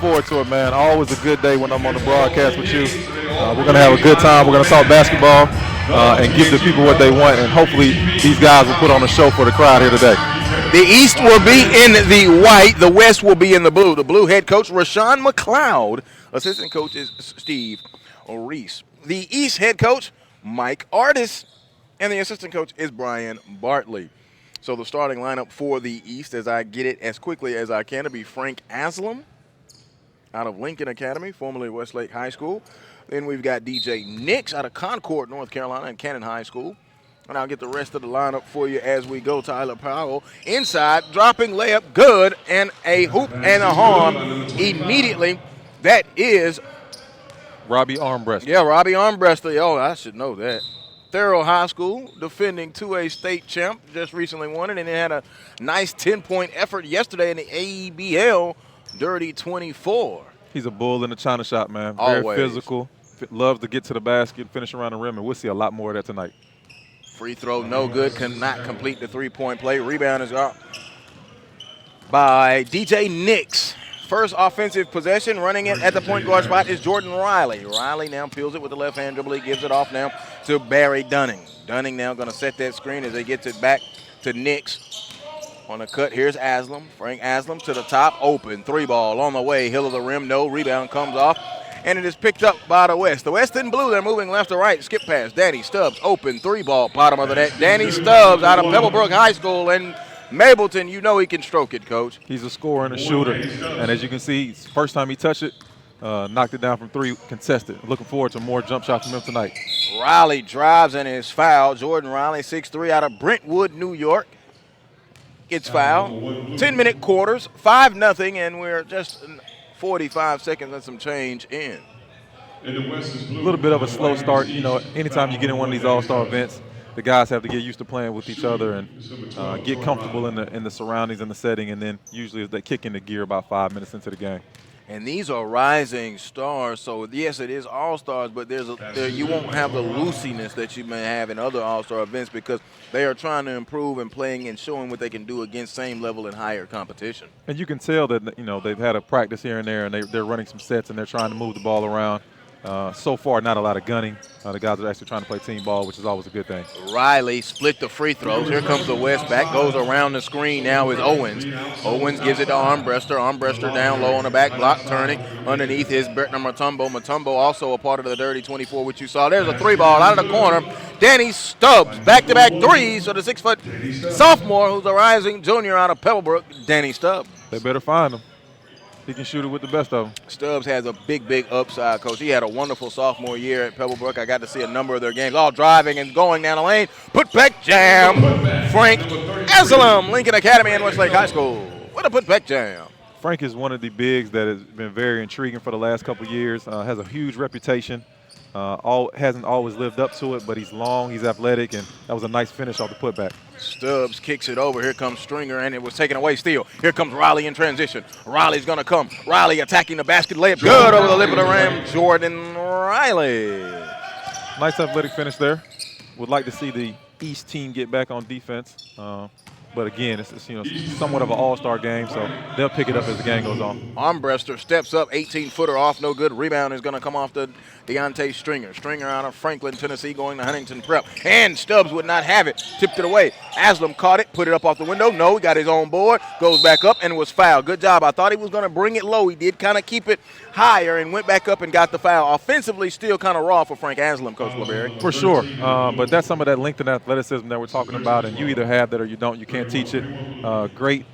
forward to it, man. Always a good day when I'm on the broadcast with you. We're going to have a good time. We're going to talk basketball and give the people what they want, and hopefully these guys will put on a show for the crowd here today. The East will be in the white. The West will be in the blue. The Blue head coach, Rashawn McLeod. Assistant coach is Steve Reese. The East head coach, Mike Artis. And the assistant coach is Brian Bartley. So the starting lineup for the East, as I get it as quickly as I can, to be Frank Aslam out of Lincoln Academy, formerly Westlake High School. Then we've got DJ Nix out of Concord, North Carolina, and Cannon High School. And I'll get the rest of the lineup for you as we go. Tyler Powell inside, dropping layup, good, and a hoop and a harm immediately. That is Robbie Armbrester. Yeah, Robbie Armbrester. Oh, I should know that. Thurl High School, defending 2A state champ, just recently won it, and it had a nice 10-point effort yesterday in the AEBL Dirty 24. He's a bull in the China shop, man. Always. Very physical, loves to get to the basket, finish around the rim, and we'll see a lot more of that tonight. Free throw, no good, cannot complete the three-point play. Rebound is up by DJ Nix. First offensive possession, running it at the point guard spot is Jordan Riley. Riley now peels it with the left hand dribble. He gives it off now to Barry Dunning. Dunning now going to set that screen as he gets it back to Nix. On the cut, here's Aslam. Frank Aslam to the top, open. Three ball on the way, hill of the rim, no. Rebound comes off, and it is picked up by the West. The West in blue, they're moving left to right. Skip pass, Danny Stubbs, open. Three ball, bottom of the net. Danny Stubbs out of Pebblebrook High School, and Mableton, you know he can stroke it, Coach. He's a scorer and a shooter. And as you can see, first time he touched it, knocked it down from three, contested. Looking forward to more jump shots from him tonight. Riley drives and is fouled. Jordan Riley, 6'3", out of Brentwood, New York. Gets fouled. 10-minute quarters, 5-0, and we're just 45 seconds and some change in. A little bit of a slow start. You know, anytime you get in one of these all-star events, the guys have to get used to playing with each other and get comfortable in the surroundings and the setting, and then usually they kick into gear about 5 minutes into the game. And these are rising stars, so yes, it is all-stars, but you won't have the loosiness that you may have in other all-star events because they are trying to improve and playing and showing what they can do against same level and higher competition. And you can tell that, you know, they've had a practice here and there, and they're running some sets and they're trying to move the ball around. So far, not a lot of gunning. The guys are actually trying to play team ball, which is always a good thing. Riley split the free throws. Here comes the West back, goes around the screen now is Owens. Owens gives it to Armbrester. Armbrester down low on the back block, turning. Underneath is Bertner Mutombo. Mutombo also a part of the Dirty 24, which you saw. There's a three ball out of the corner. Danny Stubbs, back-to-back threes for the 6-foot sophomore who's a rising junior out of Pebblebrook, Danny Stubbs. They better find him. He can shoot it with the best of them. Stubbs has a big upside, Coach. He had a wonderful sophomore year at Pebblebrook. I got to see a number of their games, all driving and going down the lane. Put-back jam. Frank Aslam, Lincoln Academy and Westlake High School. What a put-back jam. Frank is one of the bigs that has been very intriguing for the last couple of years. Has a huge reputation. Hasn't always lived up to it, but he's long, he's athletic, and that was a nice finish off the putback. Stubbs kicks it over. Here comes Stringer, and it was taken away still. Here comes Riley in transition. Riley's going to come. Riley attacking the basket, layup good over the lip of the rim. Jordan Riley. Nice athletic finish there. Would like to see the East team get back on defense. But again, it's somewhat of an all-star game, so they'll pick it up as the game goes on. Armbrester steps up, 18-footer off, no good. Rebound is going to come off to Deontay Stringer. Stringer out of Franklin, Tennessee, going to Huntington Prep. And Stubbs would not have it. Tipped it away. Aslam caught it, put it up off the window. No, he got his own board. Goes back up and was fouled. Good job. I thought he was going to bring it low. He did kind of keep it higher and went back up and got the foul. Offensively, still kind of raw for Frank Aslam, Coach LeBerry. For sure. But that's some of that length and athleticism that we're talking about, and you either have that or you don't. You can't teach it. Great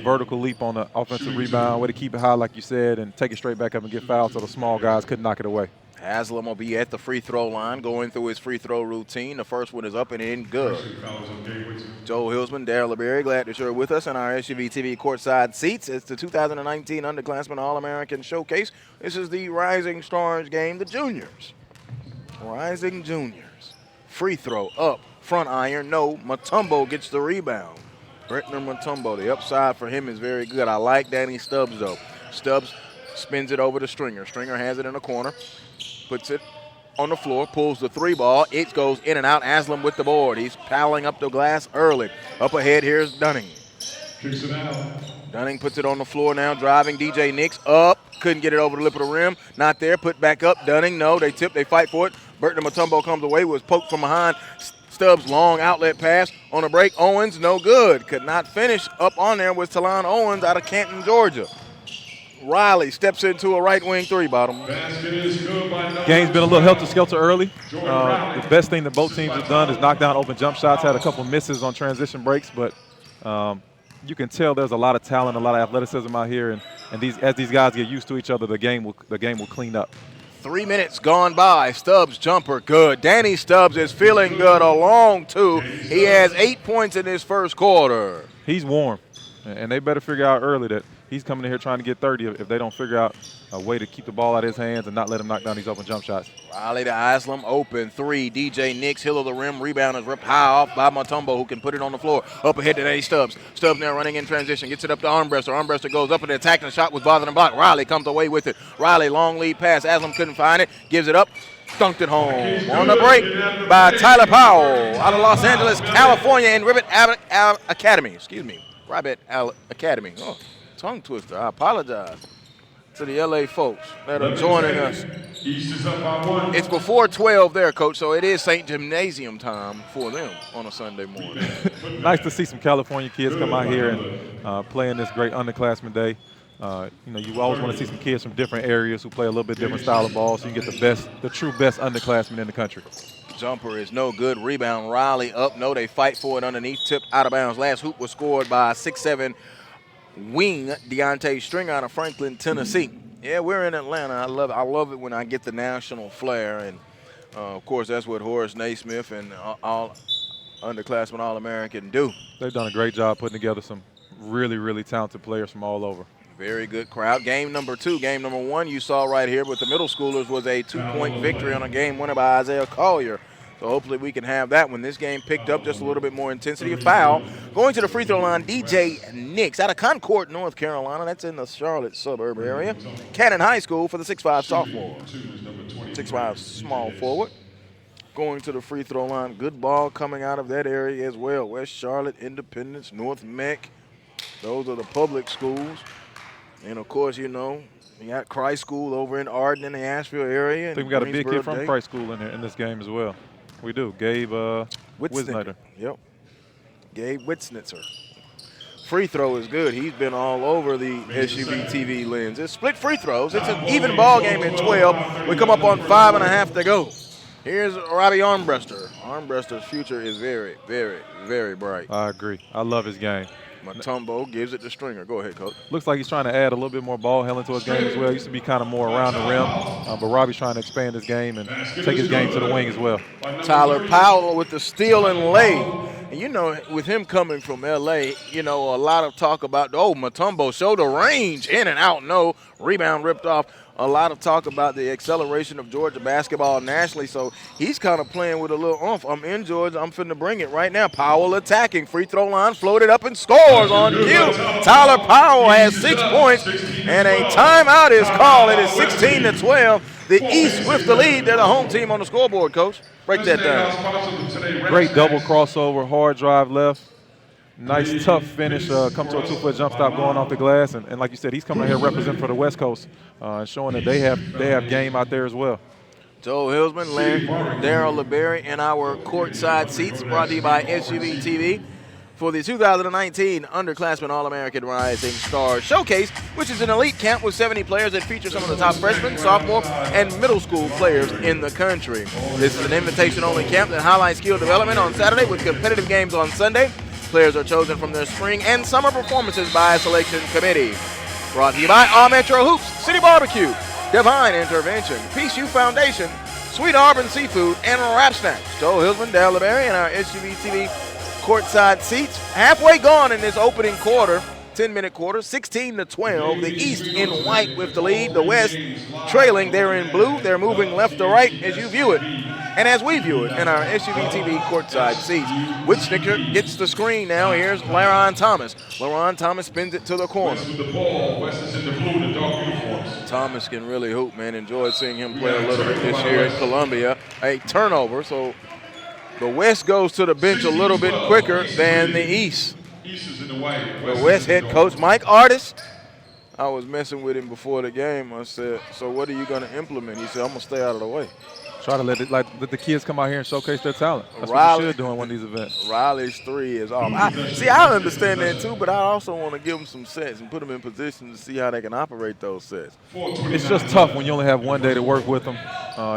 vertical leap on the offensive rebound. Way to keep it high, like you said, and take it straight back up and get fouled so the small guys couldn't knock it away. Aslam will be at the free throw line, going through his free throw routine. The first one is up and in, good. Joe Hilsman, Darryl LeBerry, glad that you're with us in our SUV TV courtside seats. It's the 2019 Underclassman All-American Showcase. This is the Rising Stars game, the juniors. Rising juniors. Free throw up, front iron, no. Mutombo gets the rebound. Bretner Mutombo, the upside for him is very good. I like Danny Stubbs, though. Stubbs spins it over to Stringer. Stringer has it in the corner, puts it on the floor, pulls the three ball. It goes in and out. Aslam with the board. He's piling up the glass early. Up ahead, here's Dunning. Dunning puts it on the floor now, driving DJ Nix up. couldn't get it over the lip of the rim. Not there. Put back up. Dunning. No. They tip. They fight for it. Burton Mutombo comes away. Was poked from behind. Stubbs long outlet pass on a break. Owens no good. Could not finish. Up on there was Talon Owens out of Canton, Georgia. Riley steps into a right wing three, bottom. Game's been a little helter-skelter early. The best thing that both teams have done is knock down open jump shots. Had a couple misses on transition breaks, but you can tell there's a lot of talent, a lot of athleticism out here, and as these guys get used to each other, the game will clean up. 3 minutes gone by. Stubbs jumper good. Danny Stubbs is feeling good. A long two. He has 8 points in his first quarter. He's warm, and they better figure out early that he's coming in here trying to get 30 if they don't figure out a way to keep the ball out of his hands and not let him knock down these open jump shots. Riley to Islam, open three. DJ Nix, heel of the rim, rebound is ripped high off by Mutombo, who can put it on the floor. Up ahead to Danny Stubbs. Stubbs now running in transition, gets it up to Armbruster. Armbruster goes up and attacking the shot was bothering him block. Riley comes away with it. Riley, long lead pass. Islam couldn't find it, gives it up. Dunked it home. On the break by Tyler Powell out of Los Angeles, California, in Ribbit Academy. Ribbit Academy. Oh, tongue twister. I apologize to the LA folks that are joining us. It's before 12 there, Coach, so it is St. Gymnasium time for them on a Sunday morning. Nice to see some California kids come out here and play in this great underclassmen day. You always want to see some kids from different areas who play a little bit different style of ball, so you get the true best underclassmen in the country. Jumper is no good. Rebound, Riley up. No, they fight for it underneath. Tip out of bounds. Last hoop was scored by 6'7" wing Deontay Stringer out of Franklin, Tennessee. Yeah, we're in Atlanta. I love it when I get the national flair, and of course that's what Horace Naismith and all underclassmen All-American do. They've done a great job putting together some really, really talented players from all over. Very good crowd. Game number 2. Game number 1 you saw right here with the middle schoolers was a 2-point victory on a game winner by Isaiah Collier. So hopefully we can have that when this game picked up just a little bit more intensity. A foul going to the free throw line, DJ Nix out of Concord, North Carolina. That's in the Charlotte suburb area. Cannon High School for the 6'5 sophomore. 6'5 small forward. Going to the free throw line. Good ball coming out of that area as well. West Charlotte, Independence, North Meck. Those are the public schools. And, of course, you got Christ School over in Arden in the Asheville area. I think we got a big kid from Christ School in this game as well. We do. Gabe Wisnitzer. Yep. Gabe Witsnitzer. Free throw is good. He's been all over the SUV TV lens. It's split free throws. It's an even ball game at 12. We come up on 5.5 to go. Here's Robbie Armbruster. Armbruster's future is very, very, very bright. I agree. I love his game. Mutombo gives it to Stringer. Go ahead, Coach. Looks like he's trying to add a little bit more ball handling to his game as well. He used to be kind of more around the rim, but Robbie's trying to expand his game and take his game to the wing as well. Tyler Powell with the steal and lay. And with him coming from L.A., a lot of talk about, Mutombo showed the range, in and out, no. Rebound ripped off. A lot of talk about the acceleration of Georgia basketball nationally, so he's kind of playing with a little oomph. I'm in Georgia. I'm finna bring it right now. Powell attacking. Free throw line, floated up and scores on cue. Tyler Powell has 6 points, and a timeout is called. It is 16-12. The East with the lead. They're the home team on the scoreboard, Coach. Break that down. Great double crossover, hard drive left. Nice, tough finish. Come to a 2-foot jump stop going off the glass. And like you said, he's coming here representing for the West Coast, showing that they have game out there as well. Joe Hilsman, Daryl LeBerry in our courtside seats, brought to you by SUV TV for the 2019 Underclassman All-American Rising Stars Showcase, which is an elite camp with 70 players that feature some of the top freshmen, sophomore, and middle school players in the country. This is an invitation-only camp that highlights skill development on Saturday with competitive games on Sunday. Players are chosen from their spring and summer performances by a selection committee. Brought to you by All Metro Hoops, City Barbecue, Divine Intervention, Peace U Foundation, Sweet Auburn Seafood, and Wrap Snacks. Joe Hilsman, Daryl LeBerry, and our SUV TV courtside seats. Halfway gone in this opening quarter, 10-minute quarter, 16-12. The East in white with the lead. The West trailing. They're in blue. They're moving left to right as you view it. And as we view it in our SUV TV courtside seats, Witsnicker gets the screen now. Here's LaRon Thomas. LaRon Thomas spins it to the corner. Thomas can really hoop, man. Enjoyed seeing him play a little bit this year at Columbia. A turnover, so the West goes to the bench a little bit quicker than the East. The West head coach Mike Artis I was messing with him before the game. I said, so what are you going to implement? He said, I'm going to stay out of the way. Try to let the kids come out here and showcase their talent. That's Riley, what you should do in one of these events. Riley's 3 is off. I understand that too, but I also want to give them some sets and put them in position to see how they can operate those sets. It's just tough when you only have one day to work with them.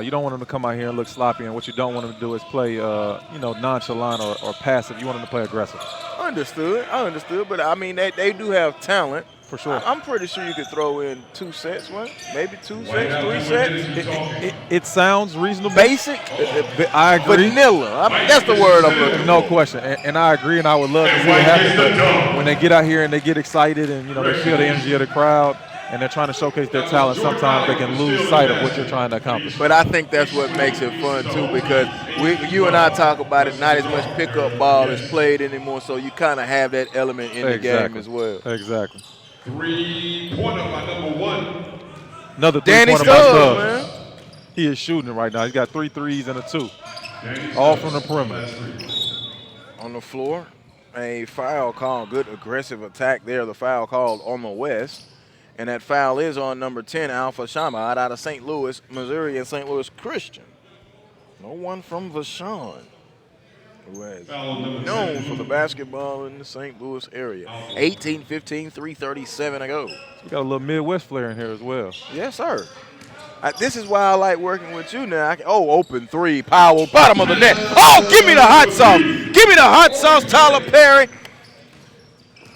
You don't want them to come out here and look sloppy, and what you don't want them to do is play, nonchalant or passive. You want them to play aggressive. I understood, but I mean, they do have talent. For sure. I'm pretty sure you could throw in 2 sets, right? Maybe 2 sets, 3 sets. It sounds reasonable. Basic? I agree. Vanilla. That's the word I'm looking for. No question. And I agree, and I would love to see it happen. But when they get out here and they get excited and, they feel the energy of the crowd and they're trying to showcase their talent, sometimes they can lose sight of what you're trying to accomplish. But I think that's what makes it fun, too, because you and I talk about it, not as much pickup ball is played anymore, so you kind of have that element in the game as well. Exactly. 3-pointer by number 1. Another Danny three-pointer by Stubbs, Stubbs. man. He is shooting it right now. He's got 3 threes and a 2. All from the perimeter. On the floor, a foul call. Good aggressive attack there. The foul called on the West. And that foul is on number 10, Alpha Shamad, out of St. Louis, Missouri, and St. Louis Christian. No one from Vashon, who has known for the basketball in the St. Louis area. 18-15, 3:37 to go. We got a little Midwest flair in here as well. Yes, sir. This is why I like working with you now. Open 3, Powell, bottom of the net. Oh, give me the hot sauce. Give me the hot sauce, Tyler Perry.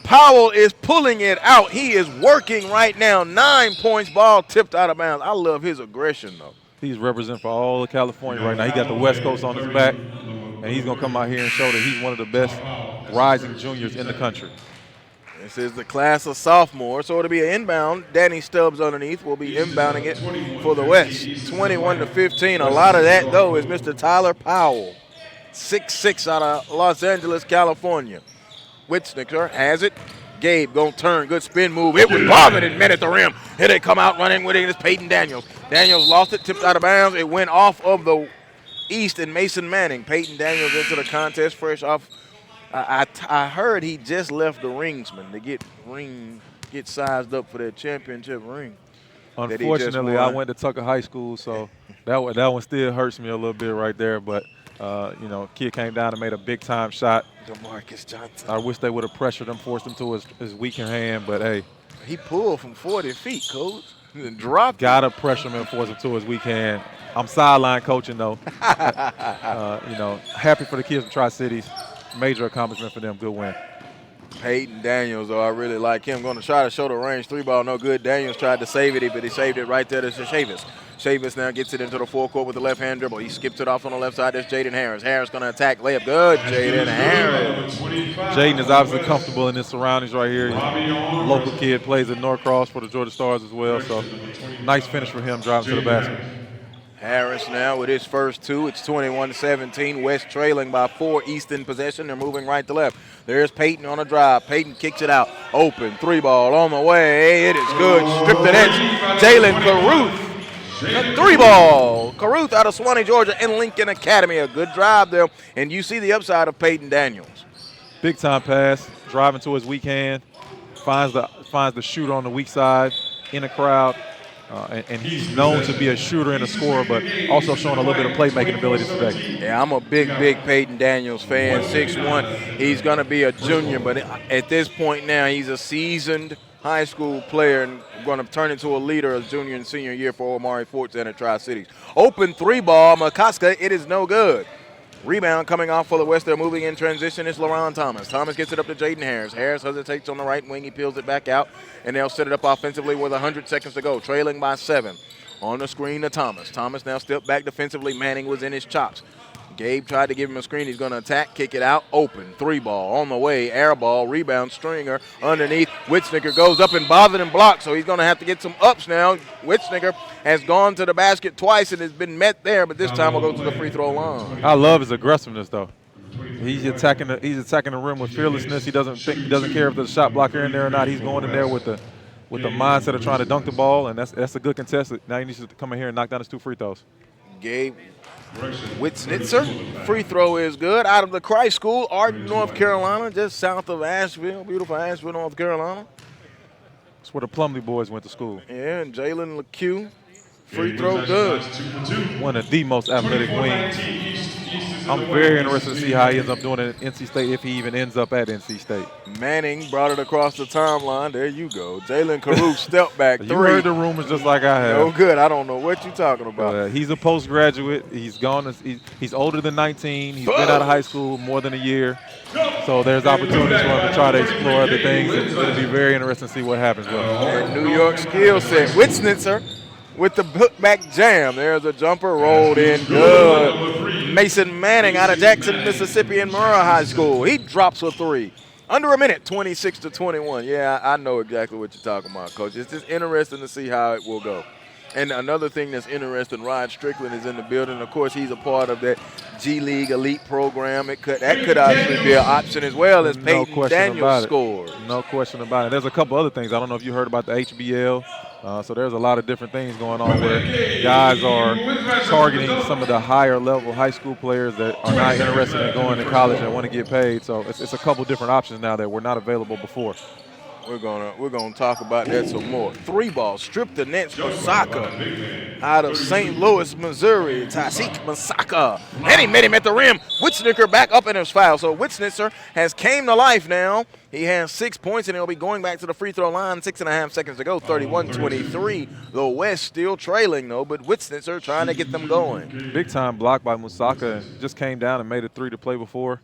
Powell is pulling it out. He is working right now. 9 points, ball tipped out of bounds. I love his aggression, though. He's representing for all of California right now. He got the West Coast on his back, and he's going to come out here and show that he's one of the best rising juniors in the country. This is the class of sophomore, so it'll be an inbound. Danny Stubbs underneath will be inbounding it for the West. 21-15. A lot of that, though, is Mr. Tyler Powell, 6'6", out of Los Angeles, California. Whitsnicker has it. Gabe gonna turn, good spin move. It was bothered and met at the rim. Here they come out running with it. It's Peyton Daniels. Daniels lost it, tipped out of bounds. It went off of the East and Mason Manning. Peyton Daniels into the contest fresh off. I heard he just left the ringsman to get sized up for that championship ring. Unfortunately, I went to Tucker High School, so that one still hurts me a little bit right there. But kid came down and made a big time shot. DeMarcus Johnson. I wish they would have pressured him, forced him to his weakened hand, but hey. He pulled from 40 feet, coach, and dropped. Gotta pressure him and force him to his weak hand. I'm sideline coaching though. Happy for the kids from Tri-Cities. Major accomplishment for them. Good win. Peyton Daniels, though, I really like him. Going to try to show the range 3 ball. No good. Daniels tried to save it, but he saved it right there to Chavis. Chavis now gets it into the forecourt with the left-hand dribble. He skips it off on the left side. There's Jaden Harris. Harris going to attack. Layup good. Jaden Harris. Jaden is obviously comfortable in his surroundings right here. He's a local kid, plays at Norcross for the Georgia Stars as well. So nice finish for him driving to the basket. Harris now with his first 2. It's 21-17. West trailing by 4. East in possession. They're moving right to left. There's Peyton on a drive. Peyton kicks it out. Open 3 ball on the way. It is good. Stripped an edge. Jalen Caruth. The 3 ball. Caruth out of Swanee, Georgia, and Lincoln Academy. A good drive there. And you see the upside of Peyton Daniels. Big time pass. Driving to his weak hand. Finds the shooter on the weak side in the crowd. And he's known to be a shooter and a scorer, but also showing a little bit of playmaking ability today. Yeah, I'm a big Peyton Daniels fan. 6'1". He's going to be a junior, but at this point now, he's a seasoned high school player and going to turn into a leader as junior and senior year for Omari Forts and at Tri-Cities. Open 3 ball, Makaska, it is no good. Rebound coming off for the West. They're moving in transition. It's LaRon Thomas. Thomas gets it up to Jaden Harris. Harris hesitates on the right wing. He peels it back out, and they'll set it up offensively with 100 seconds to go, trailing by 7. On the screen to Thomas. Thomas now stepped back defensively. Manning was in his chops. Gabe tried to give him a screen. He's going to attack, kick it out, open, 3 ball on the way, air ball, rebound, Stringer underneath. Whitsnicker goes up and bothered and blocked, so he's going to have to get some ups now. Whitsnicker has gone to the basket twice and has been met there, but this time we'll go to the free throw line. I love his aggressiveness, though. He's attacking the rim with fearlessness. He doesn't care if there's a shot blocker in there or not. He's going in there with the mindset of trying to dunk the ball, and that's a good contest. Now he needs to come in here and knock down his 2 free throws. Gabe Whitsnitzer, free throw is good. Out of the Christ School, Arden, North Carolina, just south of Asheville, beautiful Asheville, North Carolina. That's where the Plumlee boys went to school. Yeah, and Jalen LeCue, free throw good. One of the most athletic wings. I'm very interested to see how he ends up doing it at NC State, if he even ends up at NC State. Manning brought it across the timeline. There you go. Jalen Caruth step back three. You heard the rumors just like I have. No good. I don't know what you're talking about. He's a postgraduate. He's gone. He's older than 19. He's been out of high school more than a year. So there's opportunities for him to try to explore other things. And it'll be very interesting to see what happens with him. And New York skill set. Witznitzer with the hook-back jam. There's a jumper rolled in good. Mason Manning out of Jackson, Mississippi in Murrah High School. He drops a three. Under a minute, 26-21. Yeah, I know exactly what you're talking about, Coach. It's just interesting to see how it will go. And another thing that's interesting, Rod Strickland is in the building. Of course, he's a part of that G League Elite program. That could actually be an option as well as Peyton Daniels scores. No question about it. There's a couple other things. I don't know if you heard about the HBL. So there's a lot of different things going on where guys are targeting some of the higher level high school players that are not interested in going to college and want to get paid. So it's a couple different options now that were not available before. We're gonna talk about that some more. Three ball, strip the nets, Masaka out of St. Louis, Missouri. Tasik Masaka. And he met him at the rim. Witznitzer back up in his foul. So Witznitzer has came to life now. He has 6 points, and he'll be going back to the free throw line. 6.5 seconds to go, 31-23. The West still trailing, though, but Witznitzer trying to get them going. Big time block by Musaka. Just came down and made a three to play before.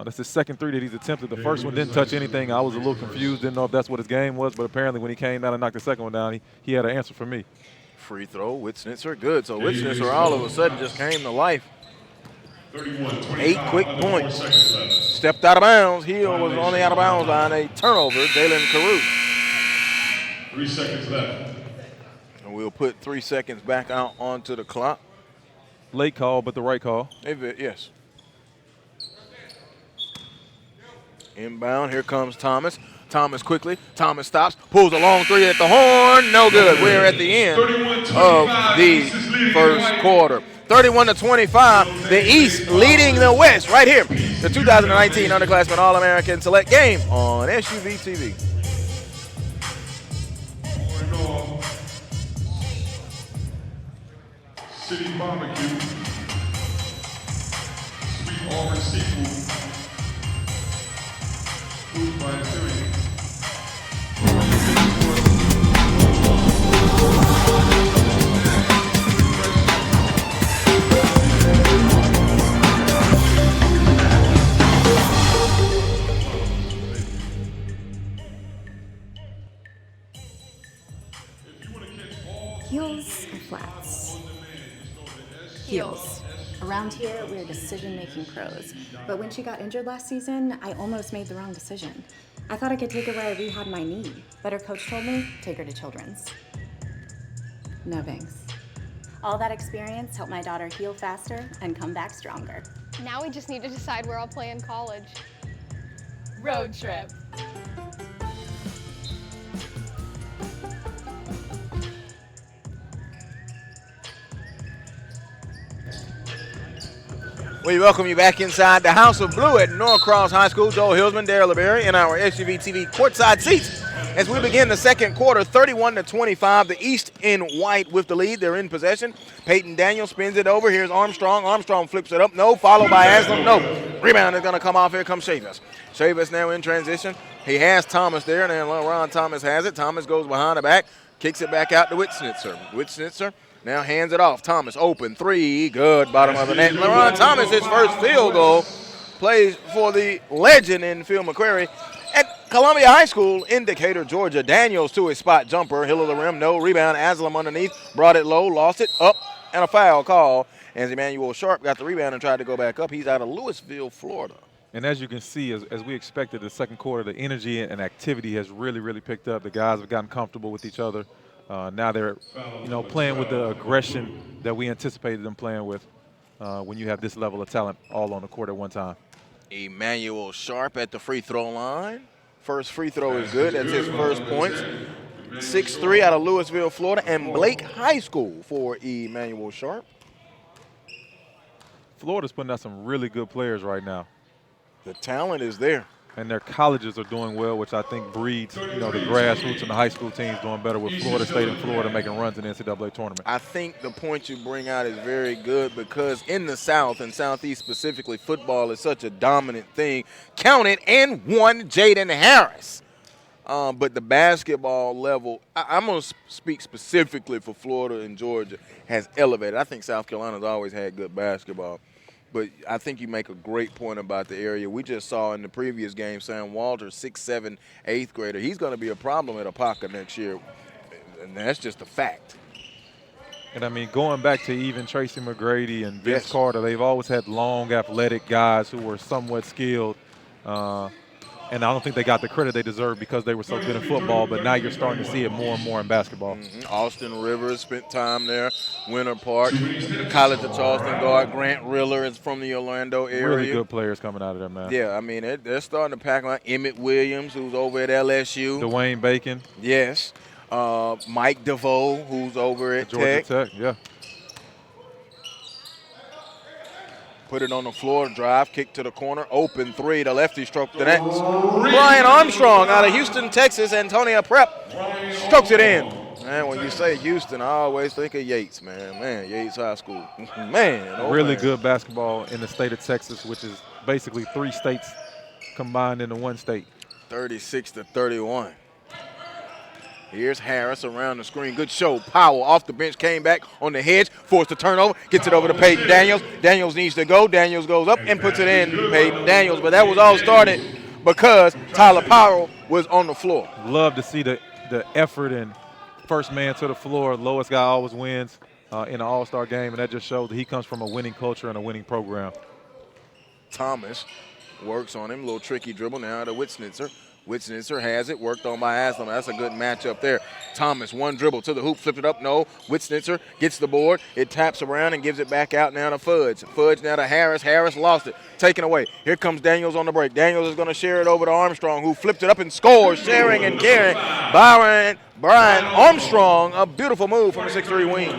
That's his second three that he's attempted. The first one didn't touch anything. I was a little confused, didn't know if that's what his game was, but apparently when he came down and knocked the second one down, he had an answer for me. Free throw, Witznitzer good. So Witznitzer all of a sudden just came to life. 8 quick points. Stepped out of bounds. Hill was on the out of bounds line. A turnover, Jalen Caruth. 3 seconds left. And we'll put 3 seconds back out onto the clock. Late call, but the right call. Yes. Inbound, here comes Thomas. Thomas quickly. Thomas stops, pulls a long three at the horn. No good. We're at the end of the first quarter. 31-25. The East leading the West right here. The 2019 Underclassman All-American Select Game on SUV TV. City Barbecue. Sweet orange seafood. Food by Siri. Heels or flats? Heels. Around here, we're decision-making pros. But when she got injured last season, I almost made the wrong decision. I thought I could take her where I rehabbed my knee, but her coach told me, take her to Children's. No thanks. All that experience helped my daughter heal faster and come back stronger. Now we just need to decide where I'll play in college. Road trip. We welcome you back inside the House of Blue at Norcross High School. Joel Hillsman, Darryl LeBerry in our SUV TV courtside seats as we begin the second quarter, 31-25. The East in white with the lead. They're in possession. Peyton Daniels spins it over. Here's Armstrong. Armstrong flips it up. No. Followed by Aslam. No. Rebound is going to come off. Here comes Chavis. Chavis now in transition. He has Thomas there, and then Ron Thomas has it. Thomas goes behind the back, kicks it back out to Witznitzer. Witznitzer now hands it off. Thomas open three. Good bottom of the net. LaRon Thomas, his first field goal, plays for the legend in Phil McQuarrie at Columbia High School, Indicator, Georgia. Daniels to his spot jumper. Hill of the rim. No rebound. Aslam underneath. Brought it low. Lost it. Up. And a foul call as Emmanuel Sharp got the rebound and tried to go back up. He's out of Louisville, Florida. And as you can see, as we expected, the second quarter, the energy and activity has really, really picked up. The guys have gotten comfortable with each other. Now they're, playing with the aggression that we anticipated them playing with when you have this level of talent all on the court at one time. Emmanuel Sharp at the free throw line. First free throw is good. That's his first points. 6'3" out of Louisville, Florida, and Blake High School for Emmanuel Sharp. Florida's putting out some really good players right now. The talent is there. and their colleges are doing well, which I think breeds, the grassroots and the high school teams doing better with Florida State and Florida making runs in the NCAA tournament. I think the point you bring out is very good because in the South and Southeast specifically, football is such a dominant thing. Counted and won Jaden Harris. But the basketball level, I'm going to speak specifically for Florida and Georgia, has elevated. I think South Carolina's always had good basketball. But I think you make a great point about the area. We just saw in the previous game, Sam Walter, 6'7", 8th grader. He's going to be a problem at Apaka next year, and that's just a fact. And, I mean, going back to even Tracy McGrady and Vince Carter, they've always had long, athletic guys who were somewhat skilled. And I don't think they got the credit they deserve because they were so good in football, but now you're starting to see it more and more in basketball. Austin Rivers spent time there, Winter Park. The College of Charleston guard Grant Riller is from the Orlando area. Really good players coming out of there, man. Yeah, I mean, they're starting to pack on. Emmett Williams, who's over at LSU. Dwayne Bacon. Yes. Mike DeVoe, who's over at Georgia Tech, yeah. Put it on the floor, drive, kick to the corner, open three. The lefty stroked the net. Brian Armstrong out of Houston, Texas. Antonia Prep strokes it in. Man, when you say Houston, I always think of Yates, man. Man, Yates High School. Man. Really good basketball in the state of Texas, which is basically 3 states combined into 1 state. 36-31. Here's Harris around the screen. Good show. Powell off the bench, came back on the hedge, forced a turnover, gets it over to Peyton Daniels. Daniels needs to go. Daniels goes up and puts it in Peyton Daniels. But that was all started because Tyler Powell was on the floor. Love to see the effort and first man to the floor. Lowest guy always wins in an all-star game, and that just shows that he comes from a winning culture and a winning program. Thomas works on him. A little tricky dribble now to Witznitzer. Witznitzer has it, worked on by Aslam. That's a good matchup there. Thomas, one dribble to the hoop, flipped it up. No, Witznitzer gets the board. It taps around and gives it back out now to Fudge. Fudge now to Harris. Harris lost it. Taken away. Here comes Daniels on the break. Daniels is going to share it over to Armstrong, who flipped it up and scores. Sharing and carrying. Brian Armstrong, a beautiful move from the 6'3" wing.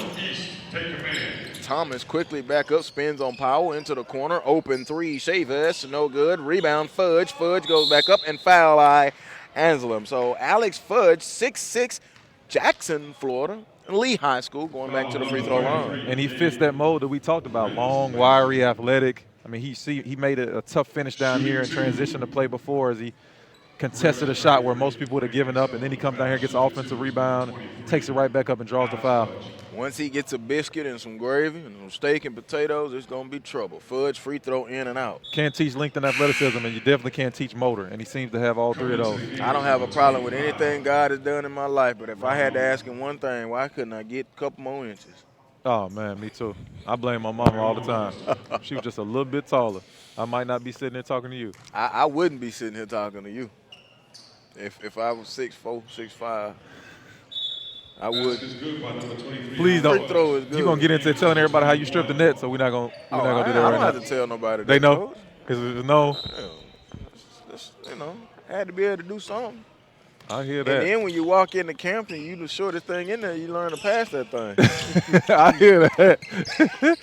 Thomas quickly back up, spins on Powell into the corner. Open three, Chavis, no good. Rebound, Fudge. Fudge goes back up and foul by Anselm. So Alex Fudge, 6'6", Jackson, Florida, Lee High School, going back to the free throw line. And he fits that mold that we talked about, long, wiry, athletic. I mean, he made a tough finish down here and transitioned to play before as he contested a shot where most people would have given up, and then he comes down here, gets an offensive rebound, takes it right back up and draws the foul. Once he gets a biscuit and some gravy and some steak and potatoes, it's going to be trouble. Fudge, free throw, in and out. Can't teach length and athleticism, and you definitely can't teach motor, and he seems to have all 3 of those. I don't have a problem with anything God has done in my life, but if I had to ask him one thing, why couldn't I get a couple more inches? Oh, man, me too. I blame my mama all the time. She was just a little bit taller. I might not be sitting there talking to you. I wouldn't be sitting here talking to you. If I was 6'4", 6'5", I would. Please don't. Free throw is good. You're gonna get into telling everybody how you strip the net, so we're not gonna do that right now. I don't have to tell nobody. They that, know, Coach. because no. Had to be able to do something. I hear that. And then when you walk into camp and you the shortest thing in there, you learn to pass that thing. I hear that.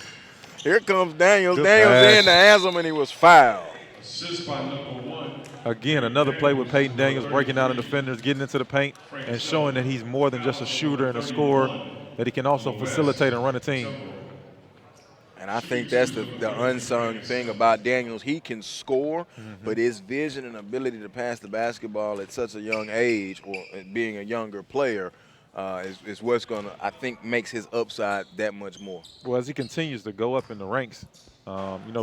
Here comes Daniels. Good Daniels pass. in to Aslam, and he was fouled. Assist by number 1. Again, another play with Peyton Daniels breaking down the defenders, getting into the paint, and showing that he's more than just a shooter and a scorer, that he can also facilitate and run a team. And I think that's the unsung thing about Daniels. He can score, but his vision and ability to pass the basketball at such a young age, or being a younger player, is what's going to, I think, makes his upside that much more. Well, as he continues to go up in the ranks,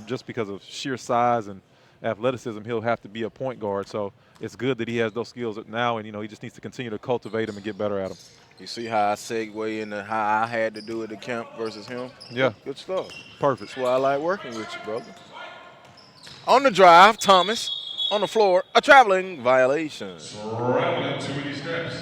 just because of sheer size and athleticism, he'll have to be a point guard. So it's good that he has those skills now, and, he just needs to continue to cultivate them and get better at them. You see how I segue into how I had to do it at camp versus him? Yeah. Good stuff. Perfect. That's why I like working with you, brother. On the drive, Thomas on the floor, a traveling violation. Traveling too many steps.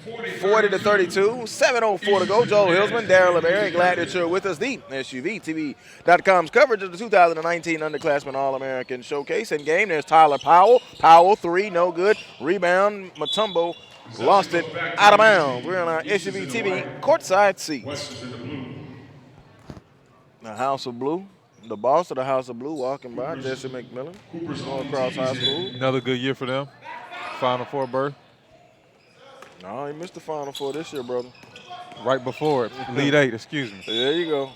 40-32, 7:04 to go. Joel Hilsman, Darryl LeBerry, glad that you're with us. The SUVTV.com's coverage of the 2019 Underclassman All-American Showcase and game. There's Tyler Powell. Powell, 3, no good. Rebound, Mutombo lost it out of bounds. We're on our SUVTV courtside seats. West is in the blue. The House of Blue. The boss of the House of Blue walking by, Jesse McMillan, Norcross High School. Another good year for them. Final Four berth. No, he missed the Final Four this year, brother. Right before it. Lead 8, excuse me. There you go.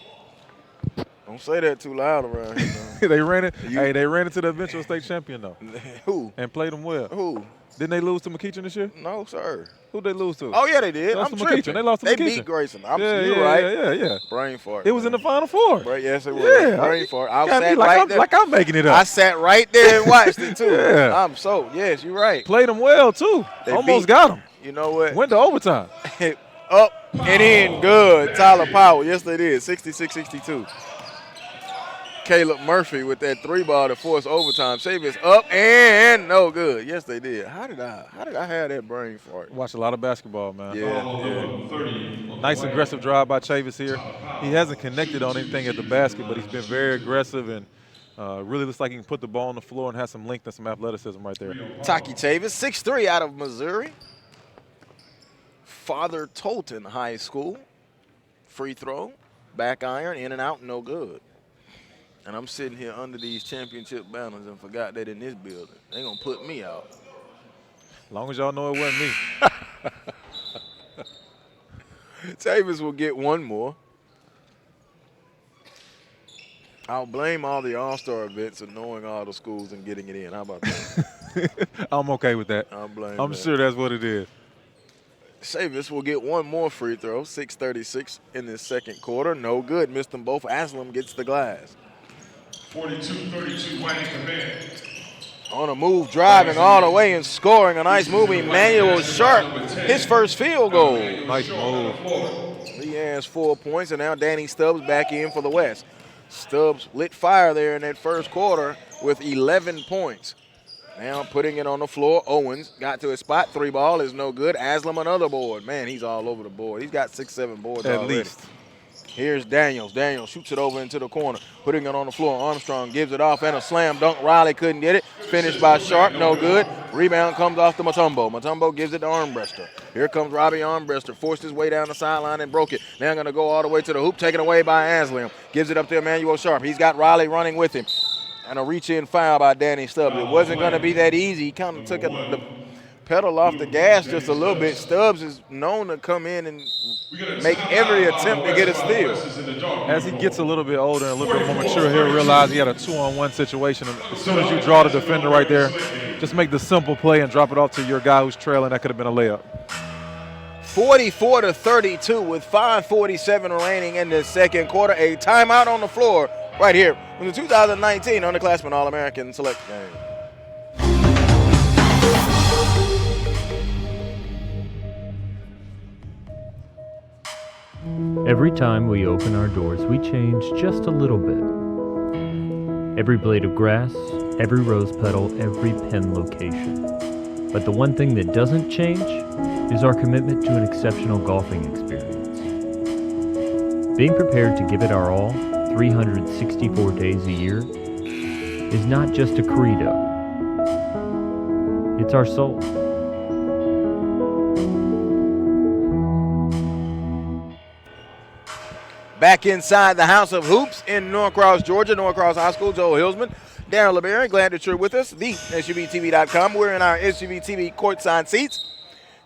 Don't say that too loud around here, man. They ran it. Hey, they ran into the eventual state champion, though, Who? and played them well. Who? Didn't they lose to McEachin this year? No, sir. Who'd they lose to? Oh, yeah, they did. Lost I'm to tripping. McEachin. They lost to They McEachin. beat Grayson. Yeah, You're right. Yeah. Brain fart. It was in the Final Four. Yes, it was. Yeah. Brain fart. I Gotta be sat like right I'm, there. like I'm making it up. I sat right there and watched it, too. Yeah. Yes, you're right. Played them well, too. They Almost beat- got them. You know what? Went to overtime. Up and in. Good. Tyler Powell. Yes, they did. 66-62. Caleb Murphy with that 3-ball to force overtime. Chavis up and no good. Yes, they did. How did I have that brain fart? Watched a lot of basketball, man. Yeah. Nice aggressive drive by Chavis here. He hasn't connected on anything at the basket, but he's been very aggressive and really looks like he can put the ball on the floor and has some length and some athleticism right there. Taki Chavis, 6'3" out of Missouri. Father Tolton High School. Free throw, back iron, in and out, no good. And I'm sitting here under these championship banners and forgot that in this building. They're going to put me out. As long as y'all know it wasn't me. Chavis will get one more. I'll blame all the All-Star events and knowing all the schools and getting it in. How about that? I'm okay with that. I'm sure that's what it is. Chavis will get one more free throw, 6:36 in the second quarter. No good. Missed them both. Aslam gets the glass. 42-32, White in command. On a move, driving all the way and scoring. A nice move. Emmanuel Sharp, his first field goal. Nice move. He has 4 points, and now Danny Stubbs back in for the West. Stubbs lit fire there in that first quarter with 11 points. Now putting it on the floor. Owens got to his spot. 3-ball is no good. Aslam another board. Man, he's all over the board. He's got 6-7 boards At already. least. Here's Daniels. Daniels shoots it over into the corner, putting it on the floor. Armstrong gives it off and a slam dunk. Riley couldn't get it. Finished by Sharp, no good. Rebound comes off to Mutombo. Mutombo gives it to Armbruster. Here comes Robbie Armbruster. Forced his way down the sideline and broke it. Now going to go all the way to the hoop, taken away by Aslam. Gives it up to Emmanuel Sharp. He's got Riley running with him. And a reach-in foul by Danny Stubbs. It wasn't going to be that easy. He kind of took the pedal off the gas just a little bit. Stubbs is known to come in and make every attempt to get a steal. As he gets a little bit older and a little bit more mature, he'll realize he had a 2-on-1 situation. And as soon as you draw the defender right there, just make the simple play and drop it off to your guy who's trailing. That could have been a layup. 44-32 with 5:47 remaining in the second quarter. A timeout on the floor right here from the 2019 Underclassman All-American Select Game. Every time we open our doors, we change just a little bit. Every blade of grass, every rose petal, every pen location. But the one thing that doesn't change is our commitment to an exceptional golfing experience. Being prepared to give it our all 364 days a year is not just a credo. It's our soul. Back inside the House of Hoops in Norcross, Georgia, Norcross High School, Joel Hilsman, Darren LeBarry, glad that you're with us, the SUVTV.com. We're in our SUVTV courtside seats.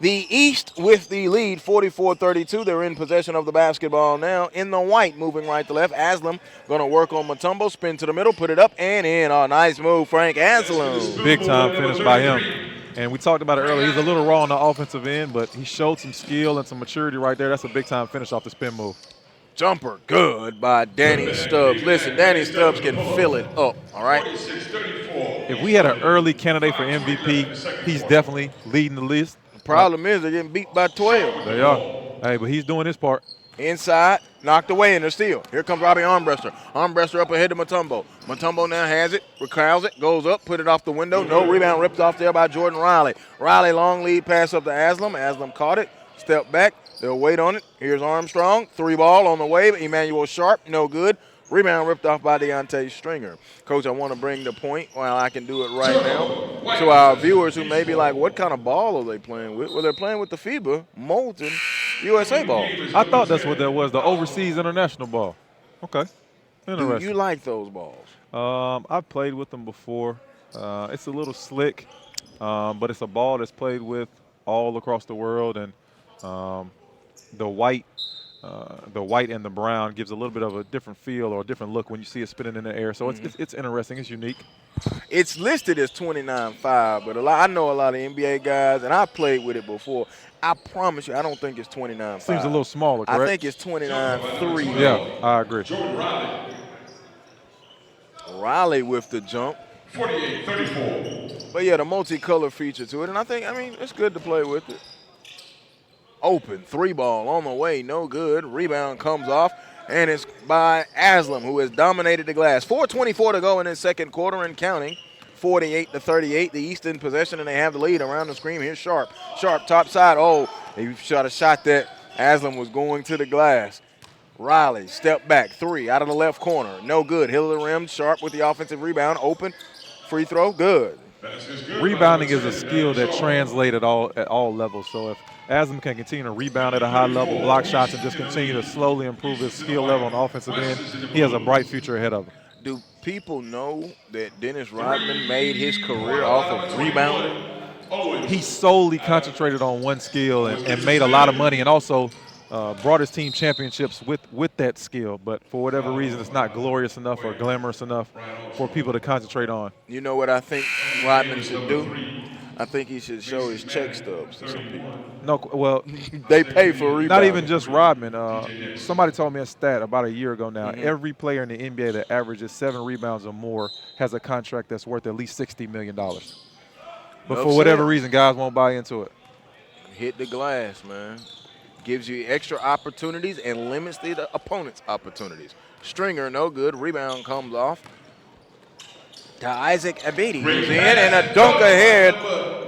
The East with the lead, 44-32. They're in possession of the basketball now. In the white, moving right to left. Aslam going to work on Mutombo, spin to the middle, put it up and in. Oh, nice move, Frank Aslam. Big time finish by him. And we talked about it earlier. He's a little raw on the offensive end, but he showed some skill and some maturity right there. That's a big time finish off the spin move. Jumper good by Danny Stubbs. Listen, Danny Stubbs can fill it up, all right? If we had an early candidate for MVP, he's definitely leading the list. The problem is they're getting beat by 12. They are. Hey, but he's doing his part. Inside, knocked away in the steal. Here comes Robbie Armbruster. Armbruster up ahead to Mutombo. Mutombo now has it, recouls it, goes up, put it off the window. No rebound, ripped off there by Jordan Riley. Riley, long lead pass up to Aslam. Aslam caught it, stepped back. They'll wait on it. Here's Armstrong. 3-ball on the way. Emmanuel Sharp, no good. Rebound ripped off by Deontay Stringer. Coach, I want to bring the point, while I can do it right now, to our viewers who may be like, what kind of ball are they playing with? Well, they're playing with the FIBA Molten USA ball. I thought that's what that was, the overseas international ball. Okay. Do Interesting. you like those balls? I've played with them before. It's a little slick, but it's a ball that's played with all across the world, and the white and the brown gives a little bit of a different feel or a different look when you see it spinning in the air. So it's interesting. It's unique. It's listed as 29.5, but I know a lot of NBA guys, and I played with it before. I promise you, I don't think it's 29.5. Seems a little smaller, correct? I think it's 29.3. Yeah, I agree. Riley with the jump. 48-34. But yeah, the multicolor feature to it, and I mean, it's good to play with it. Open, 3-ball on the way, no good. Rebound comes off, and it's by Aslam, who has dominated the glass. 4:24 to go in his second quarter and counting. 48-38, the East in possession, and they have the lead around the screen. Here's Sharp. Sharp, top side. Oh, he shot a shot that Aslam was going to the glass. Riley, step back, 3 out of the left corner. No good. Hill of the rim, Sharp with the offensive rebound. Open, free throw, good. Rebounding is a skill that translates at all levels. So if Aslam can continue to rebound at a high level, block shots, and just continue to slowly improve his skill level on the offensive end, he has a bright future ahead of him. Do people know that Dennis Rodman made his career off of rebounding? He solely concentrated on one skill and made a lot of money, and also brought his team championships with that skill. But for whatever reason, it's not glorious enough or glamorous enough for people to concentrate on. You know what I think Rodman should do? I think he should show his check stubs to some people. No, well, They pay for rebounding. not even just Rodman. Somebody told me a stat about a year ago now. Every player in the NBA that averages 7 rebounds or more has a contract that's worth at least $60 million. But for whatever reason, guys won't buy into it. Hit the glass, man. Gives you extra opportunities and limits the opponent's opportunities. Stringer, no good. Rebound comes off to Isaac Abedi, who's in, and a dunk ahead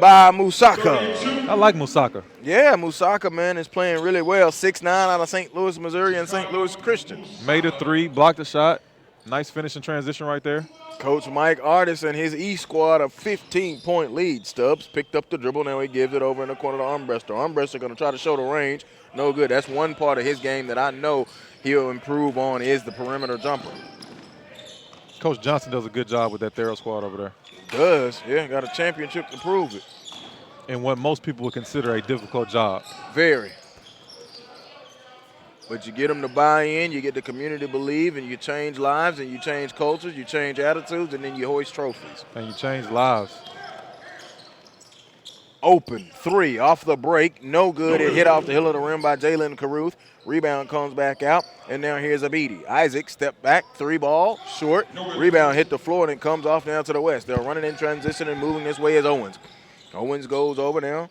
by Musaka. I like Musaka. Yeah, Musaka, man, is playing really well. 6'9" out of St. Louis, Missouri, and St. Louis Christian. Made a 3, blocked a shot. Nice finish and transition right there. Coach Mike Artis and his E squad a 15-point lead. Stubbs picked up the dribble. Now he gives it over in the corner to Armbruster. Armbruster going to try to show the range. No good. That's one part of his game that I know he'll improve on is the perimeter jumper. Coach Johnson does a good job with that Thero squad over there. Does. Yeah, got a championship to prove it. And what most people would consider a difficult job. Very. But you get them to buy in, you get the community to believe, and you change lives, and you change cultures, you change attitudes, and then you hoist trophies. And you change lives. Open, 3 off the break, no good. It hit off the hill of the rim by Jalen Caruth. Rebound comes back out, and now here's Abedi. Isaac, step back, 3-ball, short. Rebound hit the floor, and it comes off now to the west. They're running in transition and moving this way as Owens. Owens goes over now.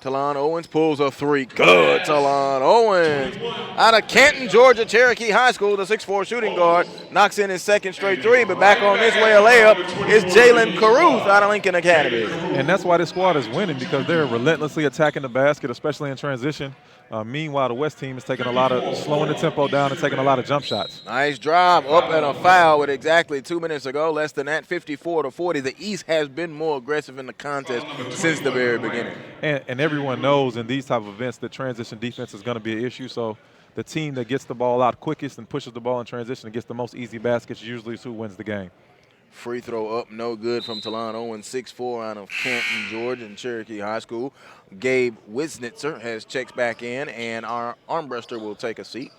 Talon Owens pulls a 3. Good, Talon Owens. Out of Canton, Georgia, Cherokee High School, the 6'4 shooting guard knocks in his second straight 3, but back on this way a layup is Jalen Caruth out of Lincoln Academy. And that's why this squad is winning, because they're relentlessly attacking the basket, especially in transition. Meanwhile, the West team is taking slowing the tempo down and taking a lot of jump shots. Nice drive up and a foul with exactly 2 minutes ago, less than that, 54-40. The East has been more aggressive in the contest since the very beginning. And everyone knows in these type of events that transition defense is going to be an issue. So the team that gets the ball out quickest and pushes the ball in transition and gets the most easy baskets usually is who wins the game. Free throw up, no good from Talon Owens, 6'4", out of Canton, Georgia, and Cherokee High School. Gabe Wisnitzer has checks back in, and our Armbruster will take a seat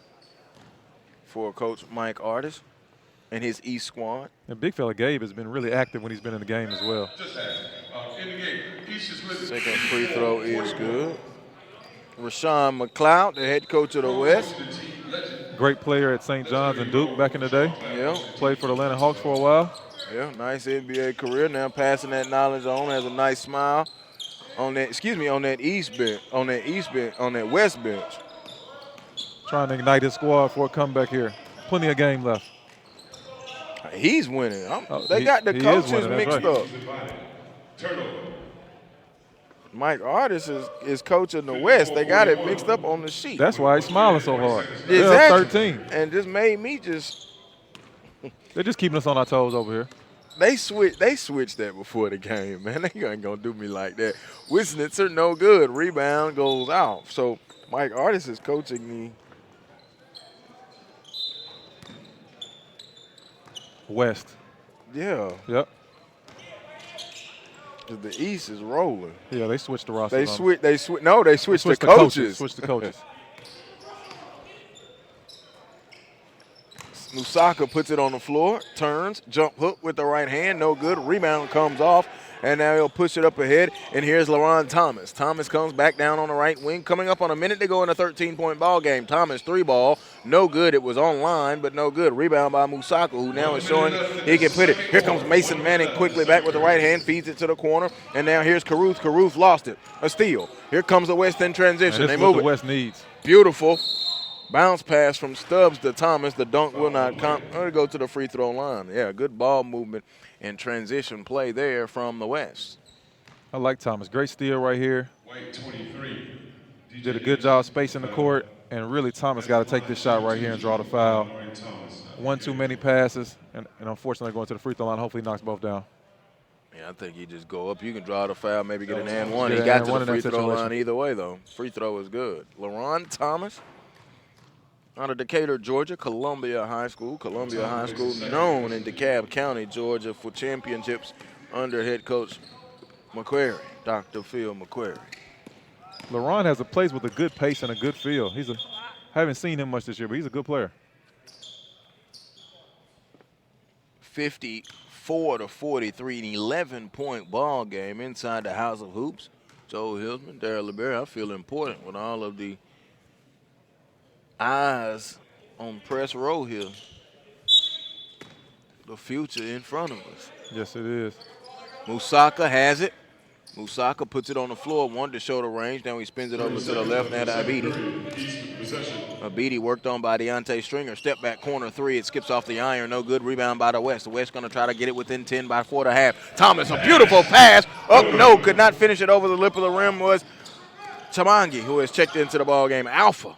for Coach Mike Artis and his East squad. And big fella Gabe has been really active when he's been in the game as well. In the game, East is with Second free throw is good. Rashawn McLeod, the head coach of the West. Great player at St. John's and Duke back in the day. Yeah. Played for the Atlanta Hawks for a while. Yeah, nice NBA career. Now passing that knowledge on, has a nice smile on that. On that West bench. Trying to ignite his squad for a comeback here. Plenty of game left. He's winning. They got the coaches mixed up. Mike Artis is coaching the West. They got it mixed up on the sheet. That's why he's smiling so hard. Exactly. They're up 13. And just made me They're just keeping us on our toes over here. They switched that before the game, man. They ain't gonna do me like that. Wisnitzer, no good. Rebound goes out. So Mike Artis is coaching West. Yeah. Yep. 'Cause the East is rolling. Yeah, they switched the roster. They switched the the coaches. Switched the coaches. Musaka puts it on the floor, turns, jump hook with the right hand, no good. Rebound comes off, and now he'll push it up ahead. And here's LaRon Thomas. Thomas comes back down on the right wing, coming up on a minute to go in a 13-point ball game. Thomas 3-ball, no good. It was online, but no good. Rebound by Musaka, who now is showing he can put it. Here comes Mason Manning quickly back with the right hand, feeds it to the corner, and now here's Caruth. Caruth lost it. A steal. Here comes the West in transition. And They this is what move the it. West needs. Beautiful. Bounce pass from Stubbs to Thomas. The dunk will not come. Or go to the free throw line. Yeah, good ball movement and transition play there from the West. I like Thomas. Great steal right here. White 23. Did a good job spacing the court, and really Thomas got to take this shot right here and draw the foul. One too many passes, and unfortunately going to the free throw line. Hopefully he knocks both down. Yeah, I think you just go up. You can draw the foul, maybe get an and one. Get He an got and to one the in free that throw line situation. either way, though. Free throw is good. LaRon Thomas out of Decatur, Georgia, Columbia High School. Columbia High School known in DeKalb County, Georgia for championships under head coach McQuarrie, Dr. Phil McQuarrie. LaRon has a place with a good pace and a good feel. Haven't seen him much this year, but he's a good player. 54-43, an 11-point ball game inside the House of Hoops. Joe Hillsman, Darryl LeBerry, I feel important with all of the eyes on press row here. The future in front of us. Yes, it is. Musaka has it. Musaka puts it on the floor, wanted to show the range. Now he spins it over to the left now to Abidi. Abidi worked on by Deontay Stringer. Step back corner three. It skips off the iron. No good. Rebound by the West. The West going to try to get it within 10 by 4.5. Thomas, a beautiful pass. Up, no, could not finish it over the lip of the rim was Chamangi, who has checked into the ball game. Alpha.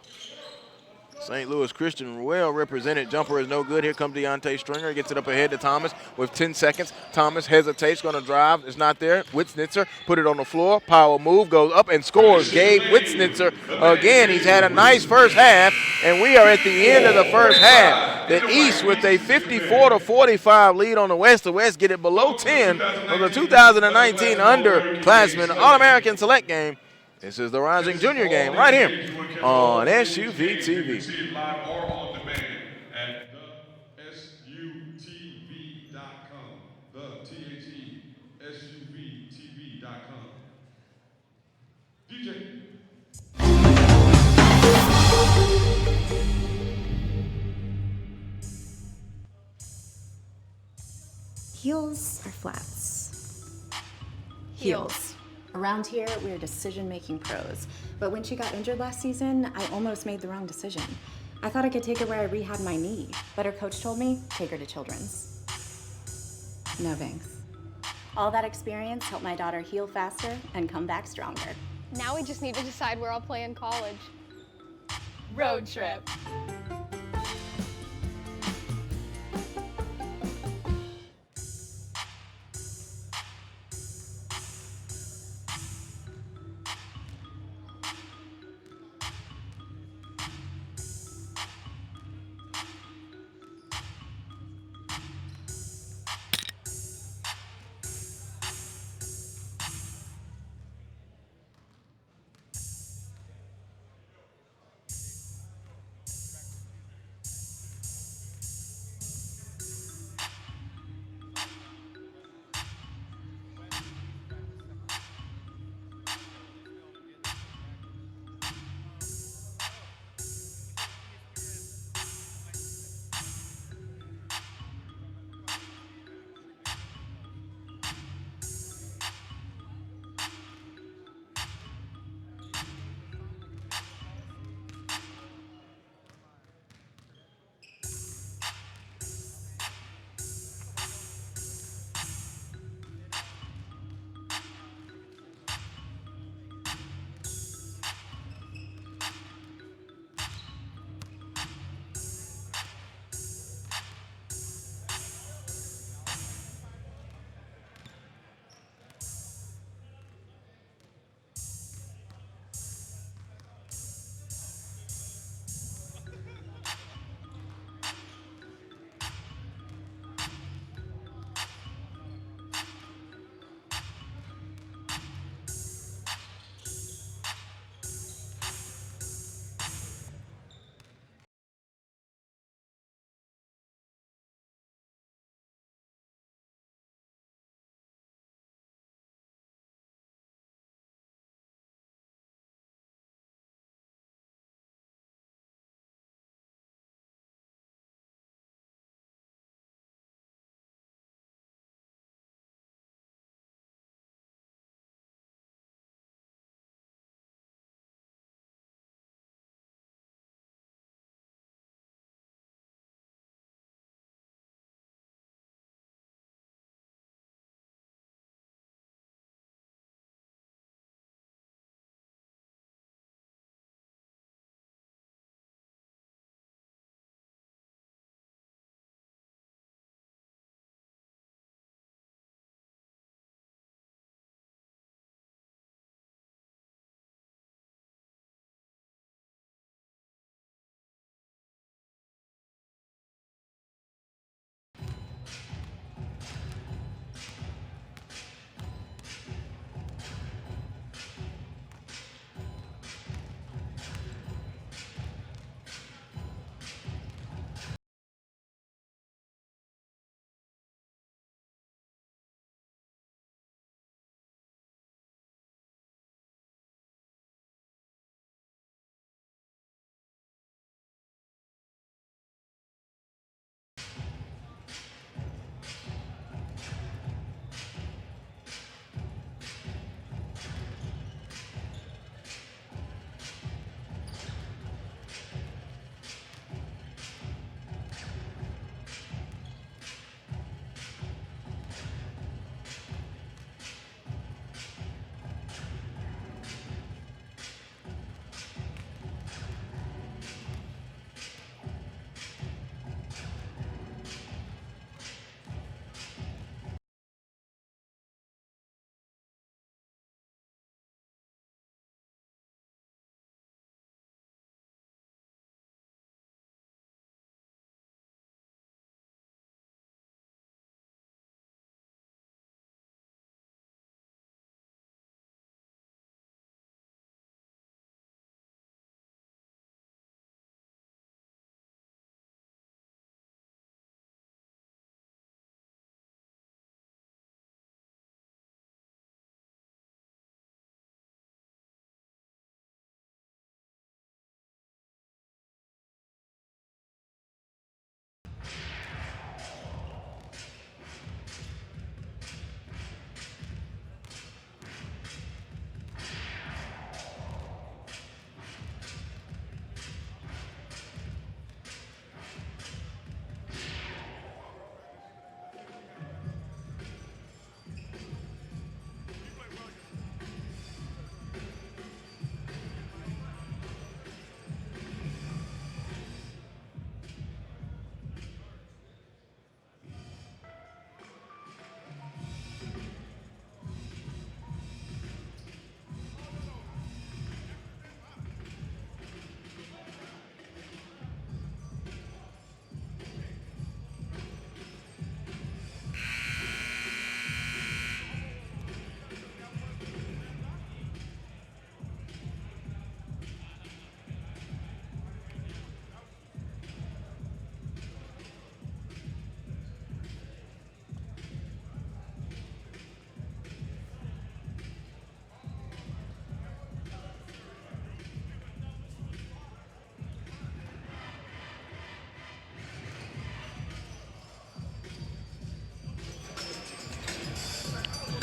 St. Louis Christian well represented. Jumper is no good. Here comes Deontay Stringer. Gets it up ahead to Thomas with 10 seconds. Thomas hesitates, going to drive. It's not there. Witznitzer put it on the floor. Power move, goes up and scores. Gabe Witznitzer again. He's had a nice first half, and we are at the end of the first half. The East with a 54-45 lead on the West. The West get it below 10 of the 2019 Underclassman All-American Select game. This is the Rising Junior game right here on SUV TV. See it live or on demand at thesutv.com. TheSUVTV.com. DJ. Heels or flats? Heels. Around here, we're decision-making pros. But when she got injured last season, I almost made the wrong decision. I thought I could take her where I rehabbed my knee, but her coach told me, take her to Children's. No thanks. All that experience helped my daughter heal faster and come back stronger. Now we just need to decide where I'll play in college. Road trip.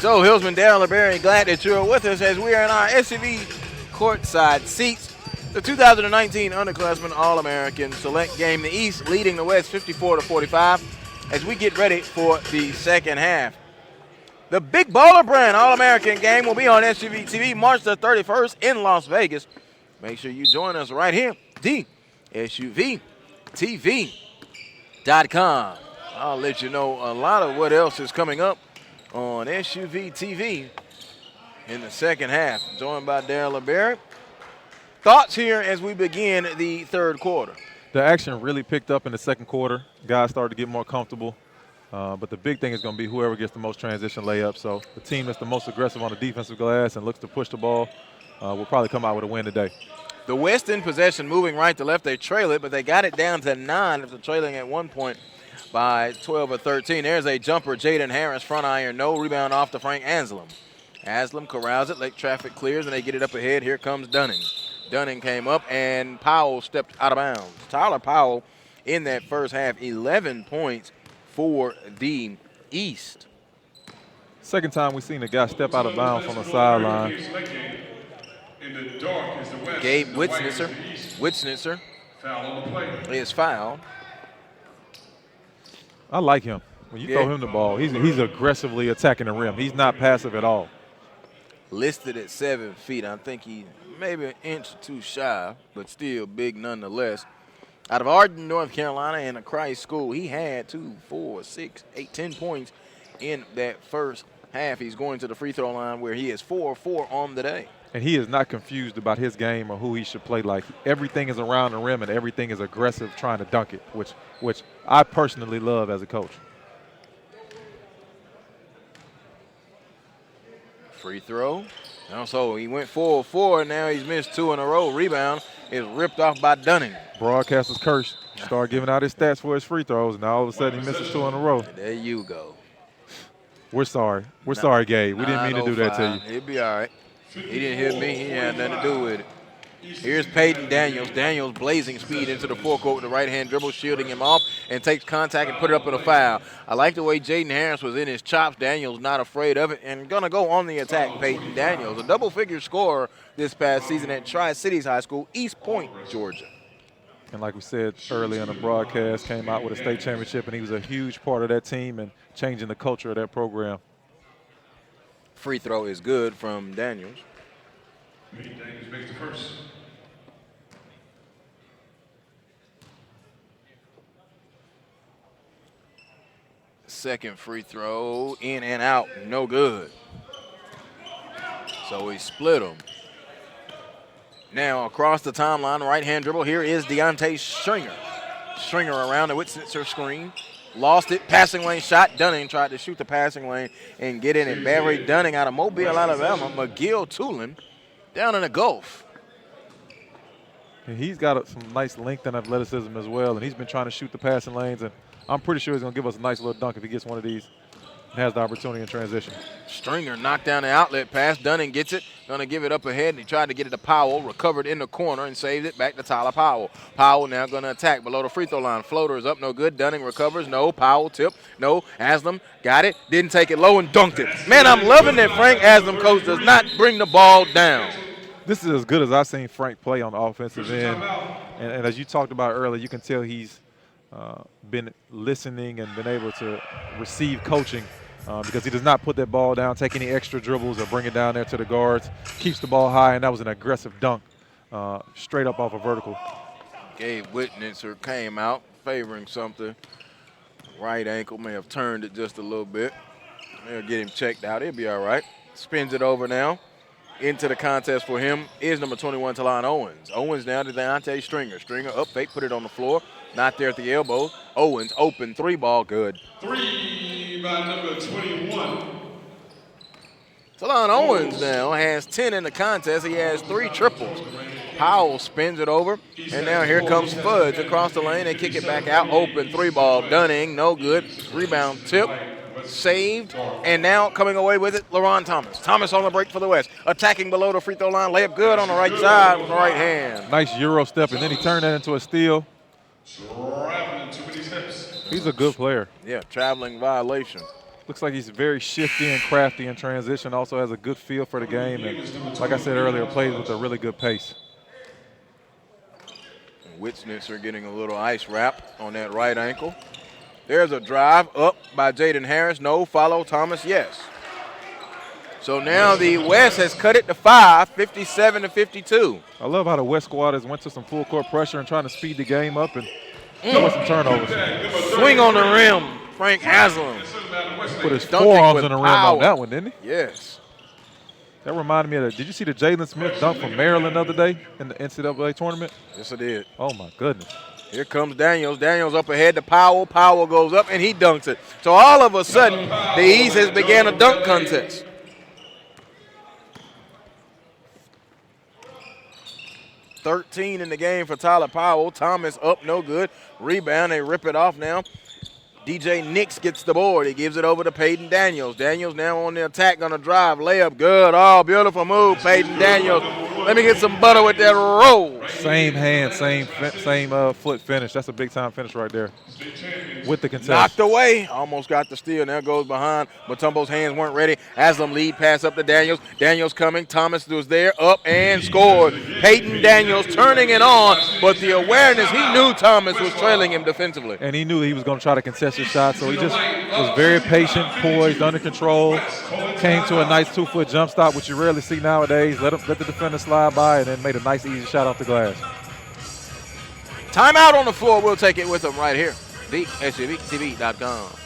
Joe Hilsman, Darren LeBerry, glad that you're with us as we are in our SUV courtside seats. The 2019 Underclassman All-American Select Game. The East leading the West 54-45 as we get ready for the second half. The Big Baller Brand All-American Game will be on SUV TV March the 31st in Las Vegas. Make sure you join us right here, SUVTV.com. I'll let you know a lot of what else is coming up on SUV TV in the second half. Joined by Darren LeBerry. Thoughts here as we begin the third quarter? The action really picked up in the second quarter. Guys started to get more comfortable. But the big thing is going to be whoever gets the most transition layups. So the team that's the most aggressive on the defensive glass and looks to push the ball will probably come out with a win today. The West in possession, moving right to left. They trail it, but they got it down to 9 after trailing at 1 point by 12 or 13. There's a jumper, Jaden Harris, front iron, no rebound off to Frank Anselm. Anselm corrals it, late traffic clears, and they get it up ahead. Here comes Dunning. Dunning came up, and Powell stepped out of bounds. Tyler Powell in that first half, 11 points for the East. Second time we've seen a guy step out of bounds on the sideline. Gabe Witznitzer is fouled. I like him. When you throw him the ball, he's aggressively attacking the rim. He's not passive at all. Listed at 7 feet. I think he maybe an inch or two shy, but still big nonetheless. Out of Arden, North Carolina, and a Christ school, he had 2, 4, 6, 8, 10 points in that first half. He's going to the free throw line where he is 4-4 on the day. And he is not confused about his game or who he should play like. Everything is around the rim and everything is aggressive trying to dunk it, which I personally love as a coach. Free throw. So he went 4-4, now he's missed 2 in a row. Rebound is ripped off by Dunning. Broadcaster's curse. Start giving out his stats for his free throws, and now all of a sudden he misses 2 in a row. There you go. We're sorry. We're sorry, Gabe. We didn't mean to do that to you. He'll be all right. He didn't hit me. He had nothing to do with it. Here's Peyton Daniels. Daniels blazing speed into the forecourt with the right-hand dribble, shielding him off, and takes contact and put it up in a foul. I like the way Jaden Harris was in his chops. Daniels not afraid of it and going to go on the attack. Peyton Daniels, a double-figure scorer this past season at Tri-Cities High School, East Point, Georgia. And like we said earlier in the broadcast, came out with a state championship, and he was a huge part of that team and changing the culture of that program. Free throw is good from Daniels. Daniels makes the first. Second free throw, in and out, no good. So he split them. Now across the timeline, right-hand dribble. Here is Deontay Stringer. Stringer around the Witznitzer screen. Lost it, passing lane shot. Dunning tried to shoot the passing lane and get in. And Barry Dunning out of Mobile, Alabama. McGill Tulin down in the Gulf. And he's got some nice length and athleticism as well, and he's been trying to shoot the passing lanes, and I'm pretty sure he's going to give us a nice little dunk if he gets one of these and has the opportunity in transition. Stringer knocked down the outlet pass. Dunning gets it. Going to give it up ahead. And he tried to get it to Powell. Recovered in the corner and saved it back to Tyler Powell. Powell now going to attack below the free throw line. Floater is up. No good. Dunning recovers. No. Powell tip. No. Aslam got it. Didn't take it low and dunked it. Man, I'm loving that Frank Aslam coach does not bring the ball down. This is as good as I've seen Frank play on the offensive end. And as you talked about earlier, you can tell he's been listening and been able to receive coaching because he does not put that ball down, take any extra dribbles or bring it down there to the guards, keeps the ball high, and that was an aggressive dunk straight up off a vertical. Gabe Witznitzer came out favoring something. Right ankle may have turned it just a little bit. They'll get him checked out. He'll be all right. Spins it over now. Into the contest for him is number 21, Talon Owens. Owens now to Deontay Stringer. Stringer up fake, put it on the floor. Not there at the elbow. Owens open 3 ball, good. 3 by number 21. Talon Owens now has 10 in the contest. He has 3 triples. Powell spins it over, and now here comes Fudge across the lane. They kick it back out, open 3 ball. Dunning, no good. Rebound tip. Saved, and now coming away with it, LaRon Thomas. Thomas on the break for the West. Attacking below the free throw line. Layup good on the right side with the right hand. Nice Euro step, and then he turned that into a steal. Traveling to his hips. He's a good player. Yeah, traveling violation. Looks like he's very shifty and crafty in transition. Also has a good feel for the game, and like I said earlier, plays with a really good pace. Witznitzer getting a little ice wrap on that right ankle. There's a drive up by Jaden Harris. No. Follow Thomas, yes. So now the West has cut it to 5, 57-52. I love how the West squad has went to some full court pressure and trying to speed the game up and force some turnovers. Swing on the rim, Frank Haslam. Put his Dunking forearms with on the rim power. on that one, didn't he? Yes. That reminded me of that. Did you see the Jalen Smith dunk from Maryland the other day in the NCAA tournament? Yes, I did. Oh, my goodness. Here comes Daniels. Daniels up ahead to Powell. Powell goes up, and he dunks it. So all of a sudden, the East has began a dunk contest. .13 in the game for Tyler Powell. Thomas up, no good. Rebound, they rip it off now. DJ Nix gets the board. He gives it over to Peyton Daniels. Daniels now on the attack, gonna drive, layup, good. Oh, beautiful move, Peyton Daniels. Let me get some butter with that roll. Same hand, same foot finish. That's a big-time finish right there with the contest. Knocked away. Almost got the steal. Now goes behind. Mutombo's hands weren't ready. Haslam lead pass up to Daniels. Daniels coming. Thomas was there. Up and scored. Peyton Daniels turning it on, but the awareness, he knew Thomas was trailing him defensively. And he knew he was going to try to contest his shot, so he just was very patient, poised, under control, came to a nice 2-foot jump stop, which you rarely see nowadays. Let the defender slide by, and then made a nice, easy shot off the glass. Timeout on the floor. We'll take it with them right here. TheSUVTV.com.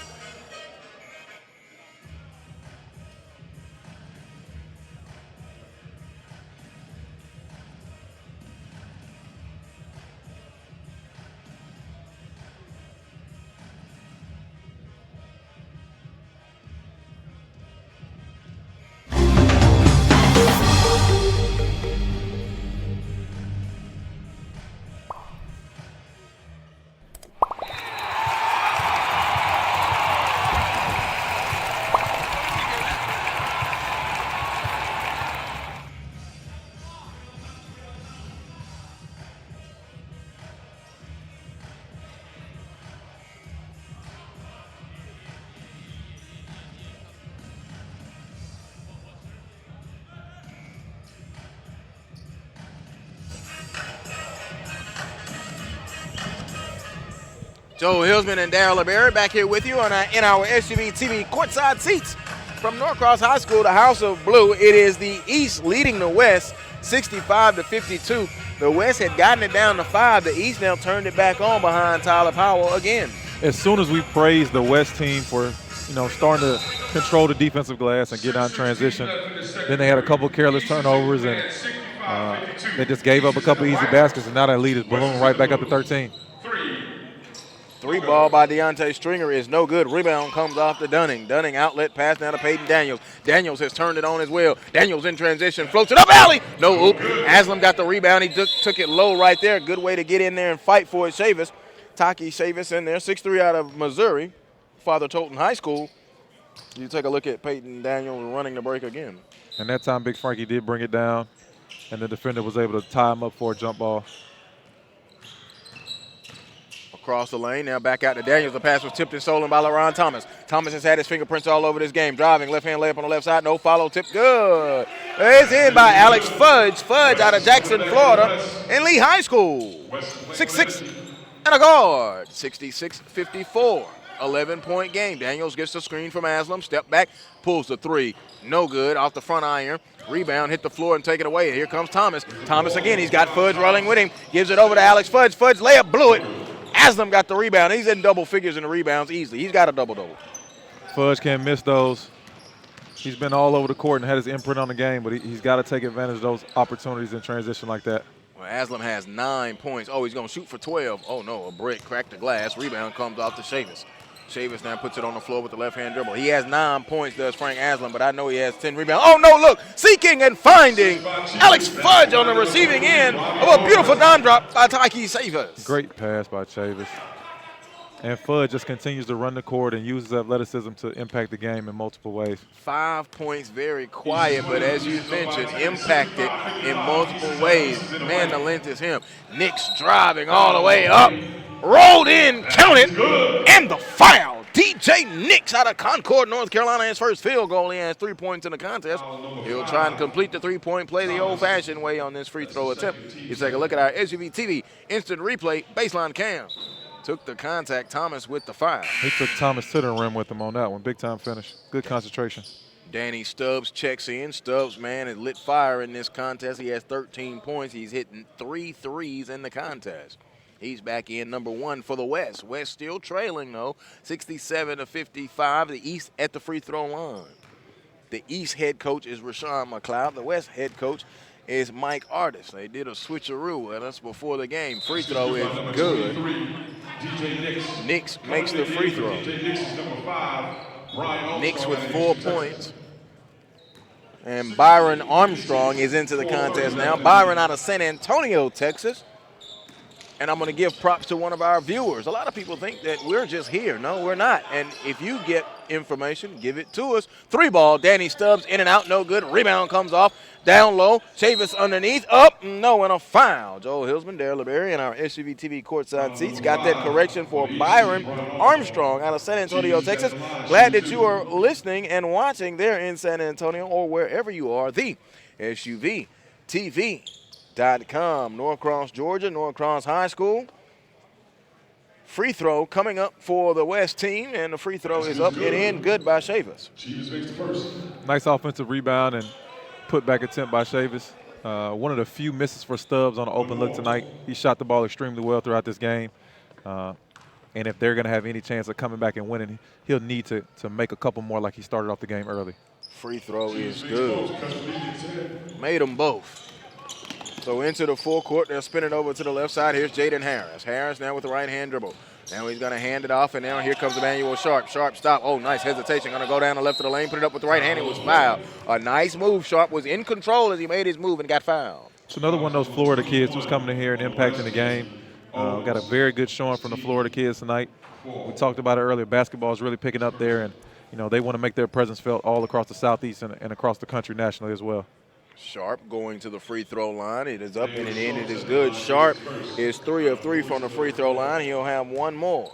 Joe Hillsman and Darryl LeBerry back here with you in our SUV TV courtside seats from Norcross High School, the House of Blue. It is the East leading the West 65-52. The West had gotten it down to 5. The East now turned it back on behind Tyler Powell again. As soon as we praised the West team for, starting to control the defensive glass and get on transition, then they had a couple careless turnovers and they just gave up a couple easy baskets, and now that lead is ballooned right back up to 13. Three ball by Deontay Stringer is no good. Rebound comes off to Dunning. Dunning outlet pass now to Peyton Daniels. Daniels has turned it on as well. Daniels in transition, floats it up alley. No oop. Haslam got the rebound. He took it low right there. Good way to get in there and fight for it. Chavis, Taki Chavis in there, 6'3" out of Missouri, Father Tolton High School. You take a look at Peyton Daniels running the break again. And that time Big Frankie did bring it down, and the defender was able to tie him up for a jump ball. Across the lane, now back out to Daniels. The pass was tipped and stolen by LaRon Thomas. Thomas has had his fingerprints all over this game. Driving, left-hand layup on the left side. No follow, tip, good. It's in by Alex Fudge. Fudge out of Jackson, Florida, in Lee High School. 6'6" and a guard. 66-54. 11-point game. Daniels gets the screen from Haslam. Step back, pulls the three. No good. Off the front iron. Rebound, hit the floor and take it away. Here comes Thomas. Thomas again. He's got Fudge rolling with him. Gives it over to Alex Fudge. Fudge layup, blew it. Haslam got the rebound. He's in double figures in the rebounds easily. He's got a double-double. Fudge can't miss those. He's been all over the court and had his imprint on the game, but he's got to take advantage of those opportunities in transition like that. Well, Haslam has 9 points. Oh, he's going to shoot for 12. Oh, no, a brick cracked the glass. Rebound comes off to Chavis. Chavis now puts it on the floor with the left-hand dribble. He has 9 points, does Frank Haslam, but I know he has 10 rebounds. Oh, no, look, seeking and finding Alex Fudge on the receiving end of a beautiful dime drop by Taki Chavis. Great pass by Chavis. And Fudge just continues to run the court and uses athleticism to impact the game in multiple ways. 5 points, very quiet, but as you mentioned, impacted in multiple ways. Man, the length is him. Nix driving all the way up. Rolled in, counted, and the foul. DJ Nix out of Concord, North Carolina, his first field goal. He has 3 points in the contest. He'll try and complete the three-point play the old-fashioned way on this free throw attempt. You take a look at our SUV TV instant replay baseline cam. Took the contact, Thomas with the foul. He took Thomas to the rim with him on that one. Big time finish. Good concentration. Danny Stubbs checks in. Stubbs, man, has lit fire in this contest. He has 13 points. He's hitting 3 threes in the contest. He's back in number 1 for the West. West still trailing, though, 67-55. The East at the free throw line. The East head coach is Rashawn McLeod. The West head coach is Mike Artis. They did a switcheroo at us before the game. Free throw is good. Nix makes the free throw. Nix with 4 points. And Byron Armstrong is into the contest now. Byron out of San Antonio, Texas. And I'm going to give props to one of our viewers. A lot of people think that we're just here. No, we're not. And if you get information, give it to us. 3-ball, Danny Stubbs in and out, no good. Rebound comes off. Down low, Chavis underneath, up, no, and a foul. Joel Hilsman, Darryl LeBerry, and our SUV TV courtside seats got that correction for Byron Armstrong out of San Antonio, Texas. Glad that you are listening and watching there in San Antonio or wherever you are. The SUV TV.com, Norcross, Georgia, Norcross High School. Free throw coming up for the West team, and the free throw is up and in, good by Chavis. Nice offensive rebound and put-back attempt by Chavis. One of the few misses for Stubbs on an open look tonight. He shot the ball extremely well throughout this game. And if they're going to have any chance of coming back and winning, he'll need to make a couple more like he started off the game early. Free throw is good. Made them both. So into the full court, they'll spin it over to the left side. Here's Jaden Harris. Harris now with the right-hand dribble. Now he's going to hand it off, and now here comes Emmanuel Sharp. Sharp stop. Oh, nice hesitation. Going to go down the left of the lane, put it up with the right hand. It was fouled. A nice move. Sharp was in control as he made his move and got fouled. It's another one of those Florida kids who's coming in here and impacting the game. Got a very good showing from the Florida kids tonight. We talked about it earlier. Basketball is really picking up there, and they want to make their presence felt all across the Southeast and across the country nationally as well. Sharp going to the free throw line. It is up and in. It is good. Sharp is 3 of 3 from the free throw line. He'll have one more.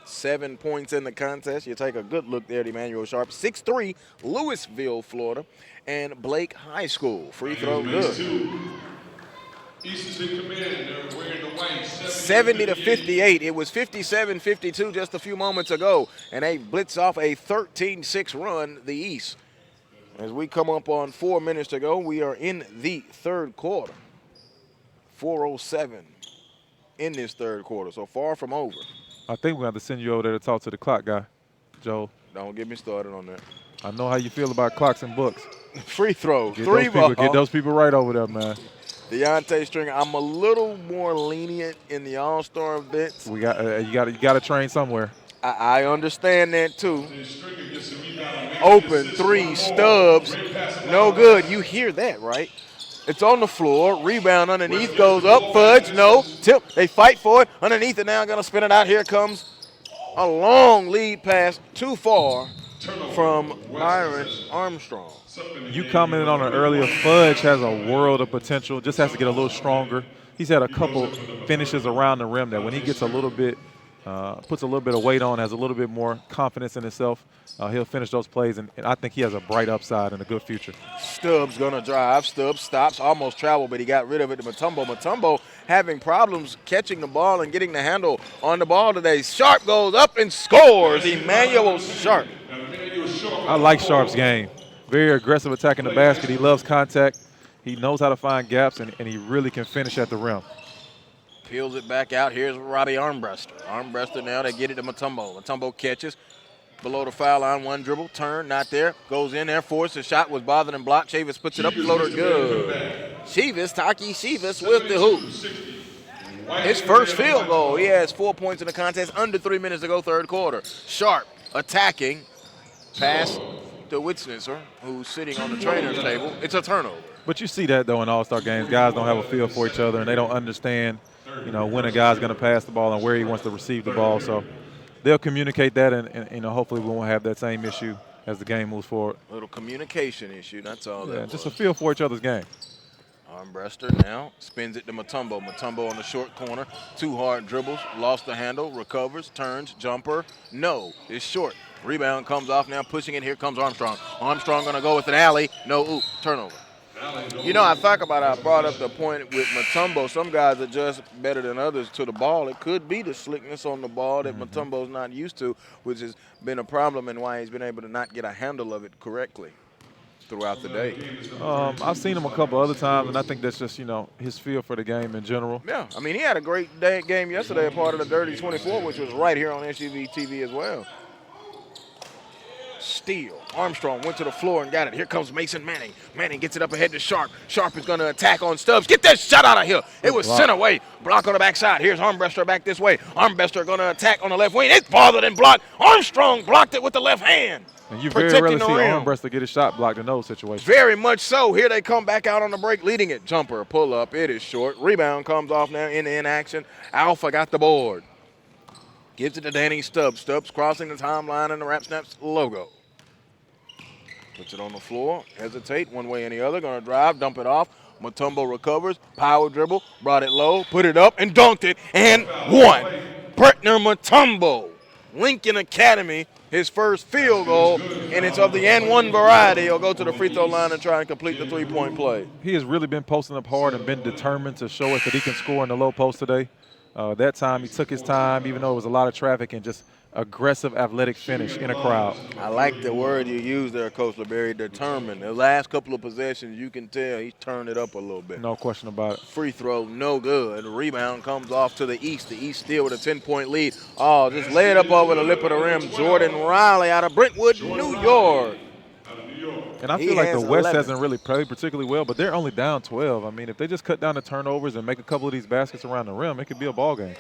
7 points in the contest. You take a good look there at Emmanuel Sharp. 6'3", Louisville, Florida, and Blake High School. Free throw good. 70-58. It was 57-52 just a few moments ago, and they blitz off a 13-6 run, the East. As we come up on 4 minutes to go, we are in the third quarter. 4:07 in this third quarter, so far from over. I think we're going to have to send you over there to talk to the clock guy, Joe. Don't get me started on that. I know how you feel about clocks and books. Free throw, Get 3-ball. Get those people right over there, man. Deontay Stringer, I'm a little more lenient in the All-Star events. We got you got to train somewhere. I understand that too. Open 3, Stubbs, no good. You hear that, right? It's on the floor. Rebound underneath, goes up, fudge, no. Tip, they fight for it. Underneath it now, going to spin it out. Here comes a long lead pass, too far from Byron Armstrong. You commented on it earlier. Fudge has a world of potential, just has to get a little stronger. He's had a couple finishes around the rim that when he gets a little bit, puts a little bit of weight on, has a little bit more confidence in himself, he'll finish those plays, and I think he has a bright upside and a good future. Stubbs going to drive. Stubbs stops, almost traveled, but he got rid of it to Mutombo. Mutombo having problems catching the ball and getting the handle on the ball today. Sharp goes up and scores. Emmanuel Sharp. I like Sharp's game. Very aggressive attacking the basket. He loves contact. He knows how to find gaps, and he really can finish at the rim. Peels it back out. Here's Robbie Armbruster. Armbruster now, they get it to Mutombo. Mutombo catches below the foul line. One dribble, turn, not there. Goes in there, forced. The shot was bothered and blocked. Chavis puts it up, floater good. Taki Chavis with the hoop. His first field goal. He has 4 points in the contest. Under 3 minutes to go, third quarter. Sharp attacking. Pass to Witznitzer, who's sitting on the trainer's table. It's a turnover. But you see that, though, in all-star games. Guys don't have a feel for each other, and they don't understand, when a guy's going to pass the ball and where he wants to receive the ball. So they'll communicate that, and hopefully we won't have that same issue as the game moves forward. A little communication issue, that's all. Yeah, just a feel for each other's game. Armbruster now spins it to Mutombo. Mutombo on the short corner. 2 hard dribbles. Lost the handle. Recovers. Turns. Jumper. No. It's short. Rebound comes off now. Pushing it. Here comes Armstrong. Armstrong going to go with an alley. No. Oop. Turnover. You know, I talk about, I brought up the point with Mutombo. Some guys are just better than others to the ball. It could be the slickness on the ball that Mutombo's not used to, which has been a problem and why he's been able to not get a handle of it correctly throughout the day. I've seen him a couple other times, and I think that's just, you know, his feel for the game in general. Yeah, I mean, he had a great game yesterday, a part of the Dirty 24, which was right here on SUV TV as well. Steal. Armstrong went to the floor and got it. Here comes Mason Manning. Manning gets it up ahead to Sharp. Sharp is going to attack on Stubbs. Get that shot out of here. It was sent away. Block on the backside. Here's Armbruster back this way. Armbruster going to attack on the left wing. It's bothered and blocked. Armstrong blocked it with the left hand. And you very rarely see Armbruster get his shot blocked in those situations. Very much so. Here they come back out on the break, leading it. Jumper, pull up. It is short. Rebound comes off now in action. Alpha got the board. Gives it to Danny Stubbs. Stubbs crossing the timeline and the Rap Snaps logo. Puts it on the floor. Hesitate one way and the other. Going to drive, dump it off. Mutombo recovers. Power dribble. Brought it low. Put it up and dunked it. And one. Partner Mutombo. Lincoln Academy. His first field goal. And it's of the and one variety. He'll go to the free throw line and try and complete the 3-point play. He has really been posting up hard and been determined to show us that he can score in the low post today. That time he took his time, even though it was a lot of traffic, and just aggressive athletic finish in a crowd. I like the word you used there, Coach LeBerry, determined. The last couple of possessions, you can tell he turned it up a little bit. No question about it. Free throw, no good. Rebound comes off to the East. The East still with a 10-point lead. Oh, just lay it up over the lip of the rim. Jordan Riley out of Brentwood, New York. And I feel like the West hasn't really played particularly well, but they're only down 12. I mean, if they just cut down the turnovers and make a couple of these baskets around the rim, it could be a ball game.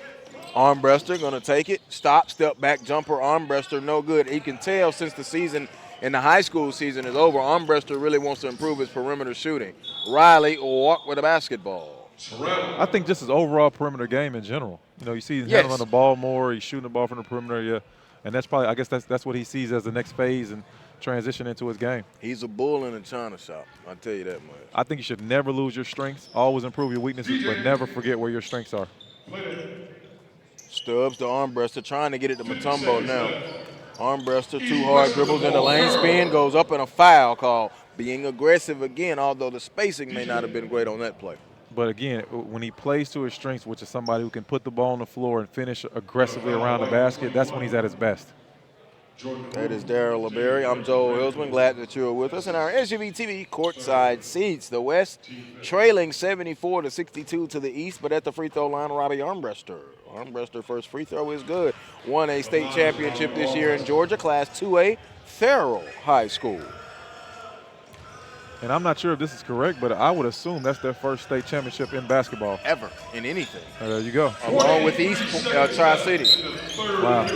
Armbruster going to take it. Stop, step back, jumper. Armbruster, no good. You can tell since the season in the high school season is over, Armbruster really wants to improve his perimeter shooting. Riley will walk with a basketball. I think just his overall perimeter game in general. You know, you see he's handling the ball more. He's shooting the ball from the perimeter, yeah. And that's probably, I guess that's what he sees as the next phase and transition into his game. He's a bull in a china shop, I'll tell you that much. I think you should never lose your strengths. Always improve your weaknesses, but never forget where your strengths are. Stubbs to Armbruster, trying to get it to Mutombo now. Armbruster, 2 hard dribbles in the lane, spin, goes up and a foul call. Being aggressive again, although the spacing may not have been great on that play. But again, when he plays to his strengths, which is somebody who can put the ball on the floor and finish aggressively around the basket, that's when he's at his best. That is Daryl LeBerry. I'm Joel Hilsman. Glad that you're with us in our SUV TV courtside seats. The West trailing 74-62 to the East, but at the free throw line, Robbie Armbruster. Armbruster first free throw is good. Won a state championship this year in Georgia, Class 2A, Farrell High School. And I'm not sure if this is correct, but I would assume that's their first state championship in basketball. Ever, in anything. There you go. Along with East Tri-City. Wow.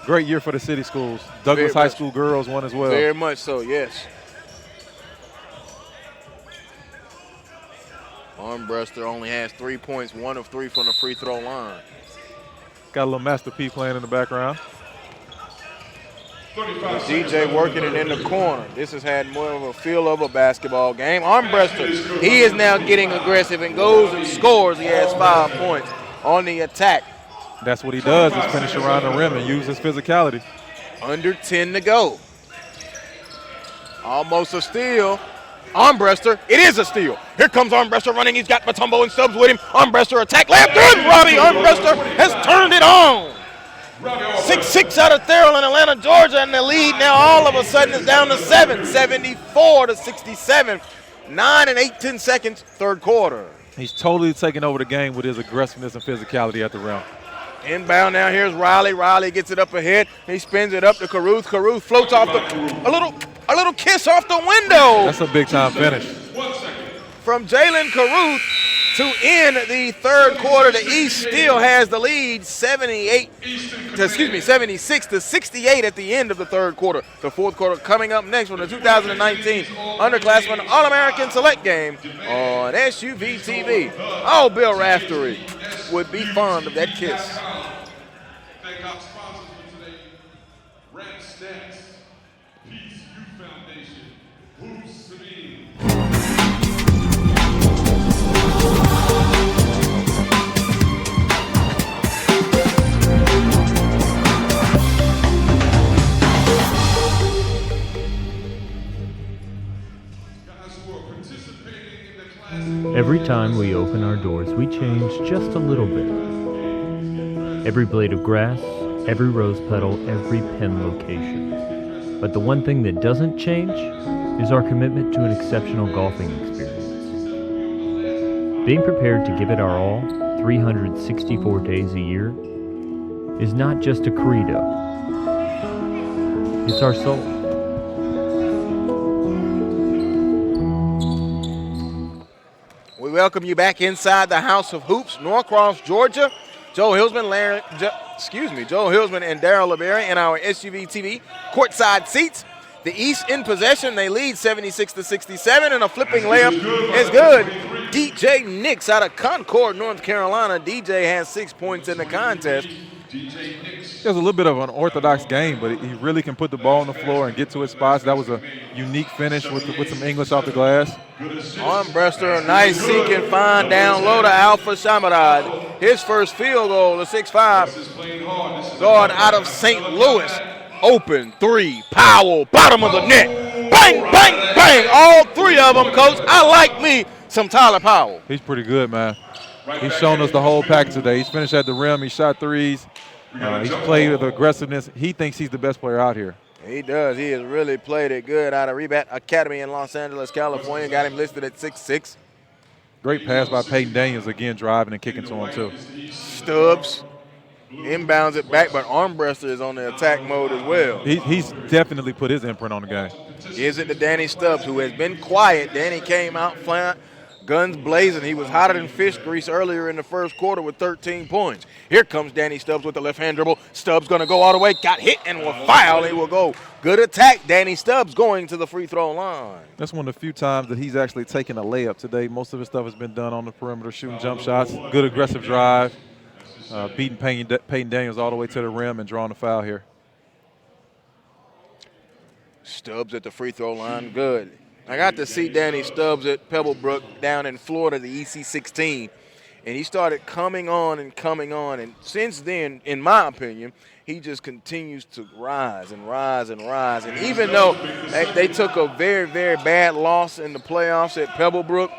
Great year for the city schools. Douglas High School girls won as well. Very much so, yes. Armbruster only has 3 points, 1 of 3 from the free throw line. Got a little Master P playing in the background. DJ working it in the corner. This has had more of a feel of a basketball game. Armbruster, he is now getting aggressive and goes and scores. He has 5 points on the attack. That's what he does, is finish around the rim and use his physicality. Under 10 to go. Almost a steal. Armbruster, it is a steal. Here comes Armbruster running. He's got Mutombo and Stubbs with him. Armbruster attack, layup good. Robbie Armbruster has turned it on. 6-6 out of Farrell in Atlanta, Georgia, and the lead now all of a sudden is down to 7, 74-67. 9 and 8 seconds, third quarter. He's totally taking over the game with his aggressiveness and physicality at the rim. Inbound now, here's Riley. Riley gets it up ahead. He spins it up to Caruth. Caruth floats off a little kiss off the window. That's a big time finish. From Jalen Caruth to end the third quarter. The East still has the lead, 76-68 at the end of the third quarter. The fourth quarter coming up next from the 2019 Underclassman All-American Select Game on SUV TV. Oh, Bill Raftery would be fond of that kiss. Thank our sponsors for today, Rap Snaps, Peace Youth Foundation, Hoops Sabine. Every time we open our doors, we change just a little bit. Every blade of grass, every rose petal, every pin location. But the one thing that doesn't change is our commitment to an exceptional golfing experience. Being prepared to give it our all 364 days a year is not just a credo. It's our soul. We welcome you back inside the House of Hoops, Norcross, Georgia. Joe Hilsman and Darryl LeBerry in our SUV TV courtside seats. The East in possession. They lead 76-67, and a flipping layup is good. DJ Nix out of Concord, North Carolina. DJ has 6 points in the contest. It was a little bit of an unorthodox game, but he really can put the ball on the floor and get to his spots. That was a unique finish with some English off the glass. Armbruster, nice seek and find down low to Alpha Shamadad. His first field goal, the 6'5" guard out of St. Louis. Open three, Powell, bottom of the net. Bang, bang, bang. All three of them, Coach. I like me some Tyler Powell. He's pretty good, man. He's shown us the whole package today. He's finished at the rim. He shot threes. He's played with aggressiveness. He thinks he's the best player out here. He does. He has really played it good out of Rebat Academy in Los Angeles, California. Got him listed at 6'6". Great pass by Peyton Daniels, again driving and kicking to him, too. Stubbs inbounds it back, but Armbruster is on the attack mode as well. He's definitely put his imprint on the game. Gives it to Danny Stubbs, who has been quiet. Danny came out flat, guns blazing. He was hotter than fish grease earlier in the first quarter with 13 points. Here comes Danny Stubbs with the left-hand dribble. Stubbs going to go all the way. Got hit and will foul. He will go. Good attack. Danny Stubbs going to the free throw line. That's one of the few times that he's actually taken a layup today. Most of his stuff has been done on the perimeter, shooting jump shots. Good aggressive drive. Beating Peyton Daniels all the way to the rim and drawing a foul here. Stubbs at the free throw line. Good. I got to see Danny Stubbs at Pebblebrook down in Florida, the EC16, and he started coming on. And since then, in my opinion, he just continues to rise and rise and rise. And even though they took a very, very bad loss in the playoffs at Pebblebrook,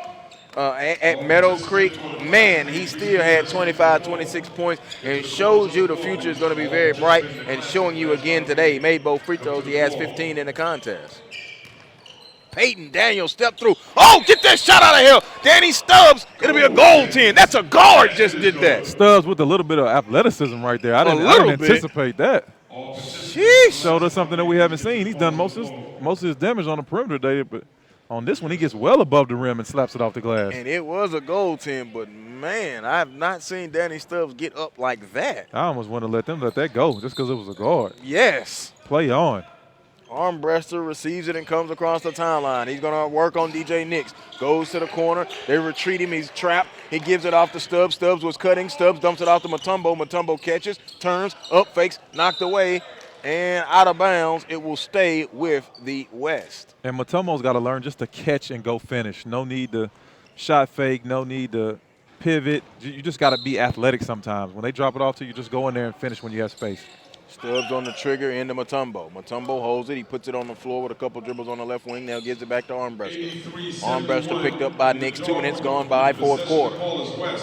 at Meadow Creek, man, he still had 25, 26 points and shows you the future is going to be very bright, and showing you again today. He made both free throws. He has 15 in the contest. Peyton Daniels stepped through. Oh, get that shot out of here. Danny Stubbs, it'll be a goal 10. That's a guard just did that. Stubbs with a little bit of athleticism right there. I didn't anticipate that. Sheesh. Showed us something that we haven't seen. He's done most of his damage on the perimeter today, but on this one, he gets well above the rim and slaps it off the glass. And it was a goal 10, but, man, I have not seen Danny Stubbs get up like that. I almost want to let that go just because it was a guard. Yes. Play on. Armbruster receives it and comes across the timeline. He's going to work on DJ Nix. Goes to the corner. They retreat him. He's trapped. He gives it off to Stubbs. Stubbs was cutting. Stubbs dumps it off to Mutombo. Mutombo catches, turns, up fakes, knocked away, and out of bounds. It will stay with the West. And Mutombo's got to learn just to catch and go finish. No need to shot fake. No need to pivot. You just got to be athletic sometimes. When they drop it off to you, just go in there and finish when you have space. Stubbs on the trigger into Mutombo. Mutombo holds it. He puts it on the floor with a couple dribbles on the left wing. Now gives it back to Armbruster. Armbruster picked up by Nix. 2 minutes gone by, fourth quarter.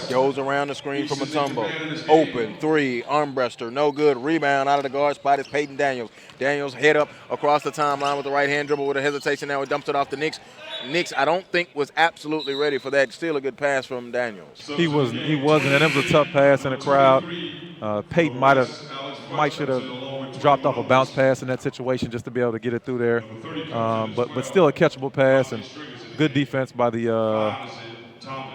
Goes around the screen for Mutombo. Open, three, Armbruster, no good. Rebound out of the guard spot is Peyton Daniels. Daniels head up across the timeline with the right-hand dribble with a hesitation. Now he dumps it off to Nix. Nix, I don't think, was absolutely ready for that. Still a good pass from Daniels. He wasn't, and it was a tough pass in the crowd. Peyton should have dropped off a bounce pass in that situation just to be able to get it through there. But still a catchable pass and good defense by the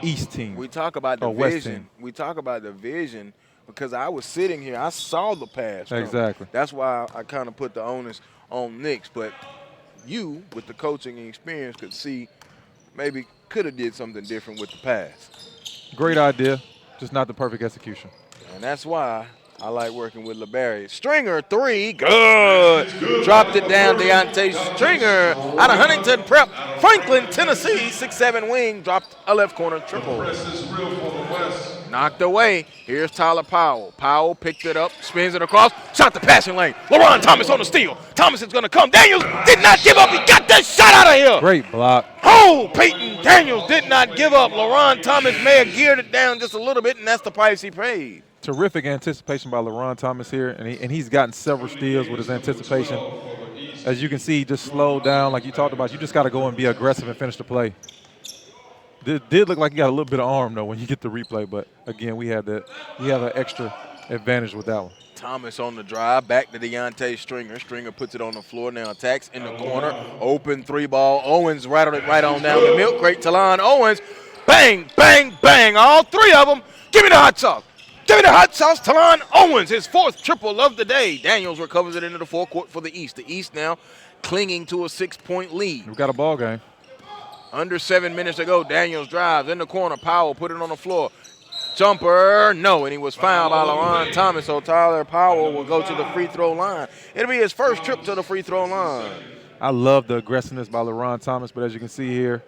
East team. We talk about the vision. We talk about the vision because I was sitting here. I saw the pass. Exactly. That's why I kind of put the onus on Nix. But you, with the coaching and experience, could see maybe could have did something different with the pass. Great idea, just not the perfect execution. And that's why I like working with LeBerry. Stringer, three, good. Dropped it down, Deontay Stringer out of Huntington Prep. Franklin, Tennessee, 6'7" wing, dropped a left corner triple. Knocked away. Here's Tyler Powell. Powell picked it up, spins it across, shot the passing lane. LeBron Thomas on the steal. Thomas is going to come. Daniels did not give up. He got that shot out of here. Great block. Oh, Oh, Peyton Daniels did not give up. LaRon Thomas may have geared it down just a little bit, and that's the price he paid. Terrific anticipation by LaRon Thomas here, and he's gotten several steals with his anticipation. As you can see, he just slowed down like you talked about. You just got to go and be aggressive and finish the play. Did look like he got a little bit of arm, though, when you get the replay. But, again, we have an extra advantage with that one. Thomas on the drive, back to Deontay Stringer. Stringer puts it on the floor now, attacks in the corner. Open 3-ball. Owens rattled it right on down the milk crate. Talon Owens, bang, bang, bang. All three of them. Give me the hot sauce. Give me the hot sauce. Talon Owens, his 4th triple of the day. Daniels recovers it into the forecourt for the East. The East now clinging to a 6-point lead. We've got a ball game. Under 7 minutes to go. Daniels drives in the corner. Powell put it on the floor. Jumper, no, and he was fouled by LaRon Thomas, so Tyler Powell will go to the free throw line. It'll be his first trip to the free throw line. I love the aggressiveness by LaRon Thomas, but as you can see here,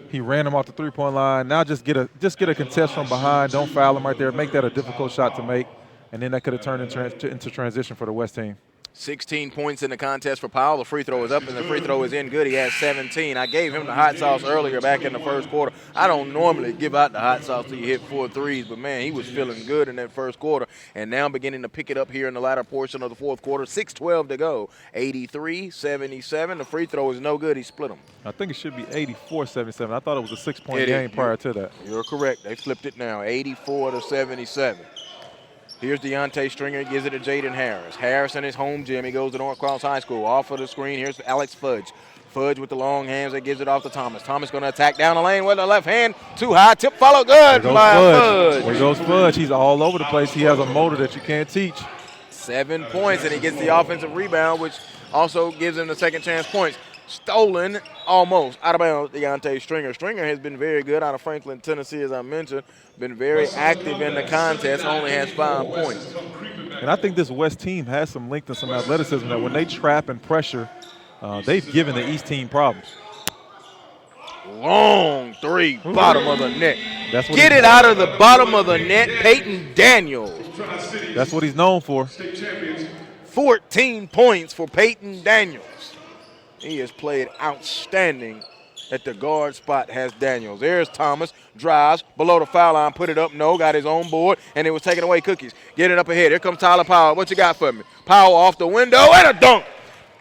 he ran him off the three-point line. Now just get a contest from behind. Don't foul him right there. Make that a difficult shot to make, and then that could have turned into transition for the West team. 16 points in the contest for Powell. The free throw is up, and the free throw is in good. He has 17. I gave him the hot sauce earlier back in the first quarter. I don't normally give out the hot sauce till you hit 4 threes, but, man, he was feeling good in that first quarter, and now beginning to pick it up here in the latter portion of the fourth quarter. 6:12 to go. 83-77. The free throw is no good. He split them. I think it should be 84-77. I thought it was a 6-point game prior to that. You're correct. They flipped it now, 84-77. Here's Deontay Stringer, gives it to Jaden Harris. Harris in his home gym. He goes to North Cross High School. Off of the screen, here's Alex Fudge. Fudge with the long hands that gives it off to Thomas. Thomas going to attack down the lane with the left hand. Too high. Tip follow good by Fudge. There goes Fudge. He's all over the place. He has a motor that you can't teach. 7 points, and he gets the offensive rebound, which also gives him the second chance points. Stolen almost out of bounds, Deontay Stringer. Stringer has been very good out of Franklin, Tennessee, as I mentioned. Been very active in the contest, only has 5 points. And I think this West team has some length and some athleticism that when they trap and pressure, they've given the East team problems. Long three, bottom of the net. Get it out of the bottom of the net, Peyton Daniels. That's what he's known for. 14 points for Peyton Daniels. He has played outstanding at the guard spot, has Daniels. There's Thomas, drives, below the foul line, put it up, no, got his own board, and it was taking away cookies. Get it up ahead. Here comes Tyler Powell. What you got for me? Powell off the window, and a dunk.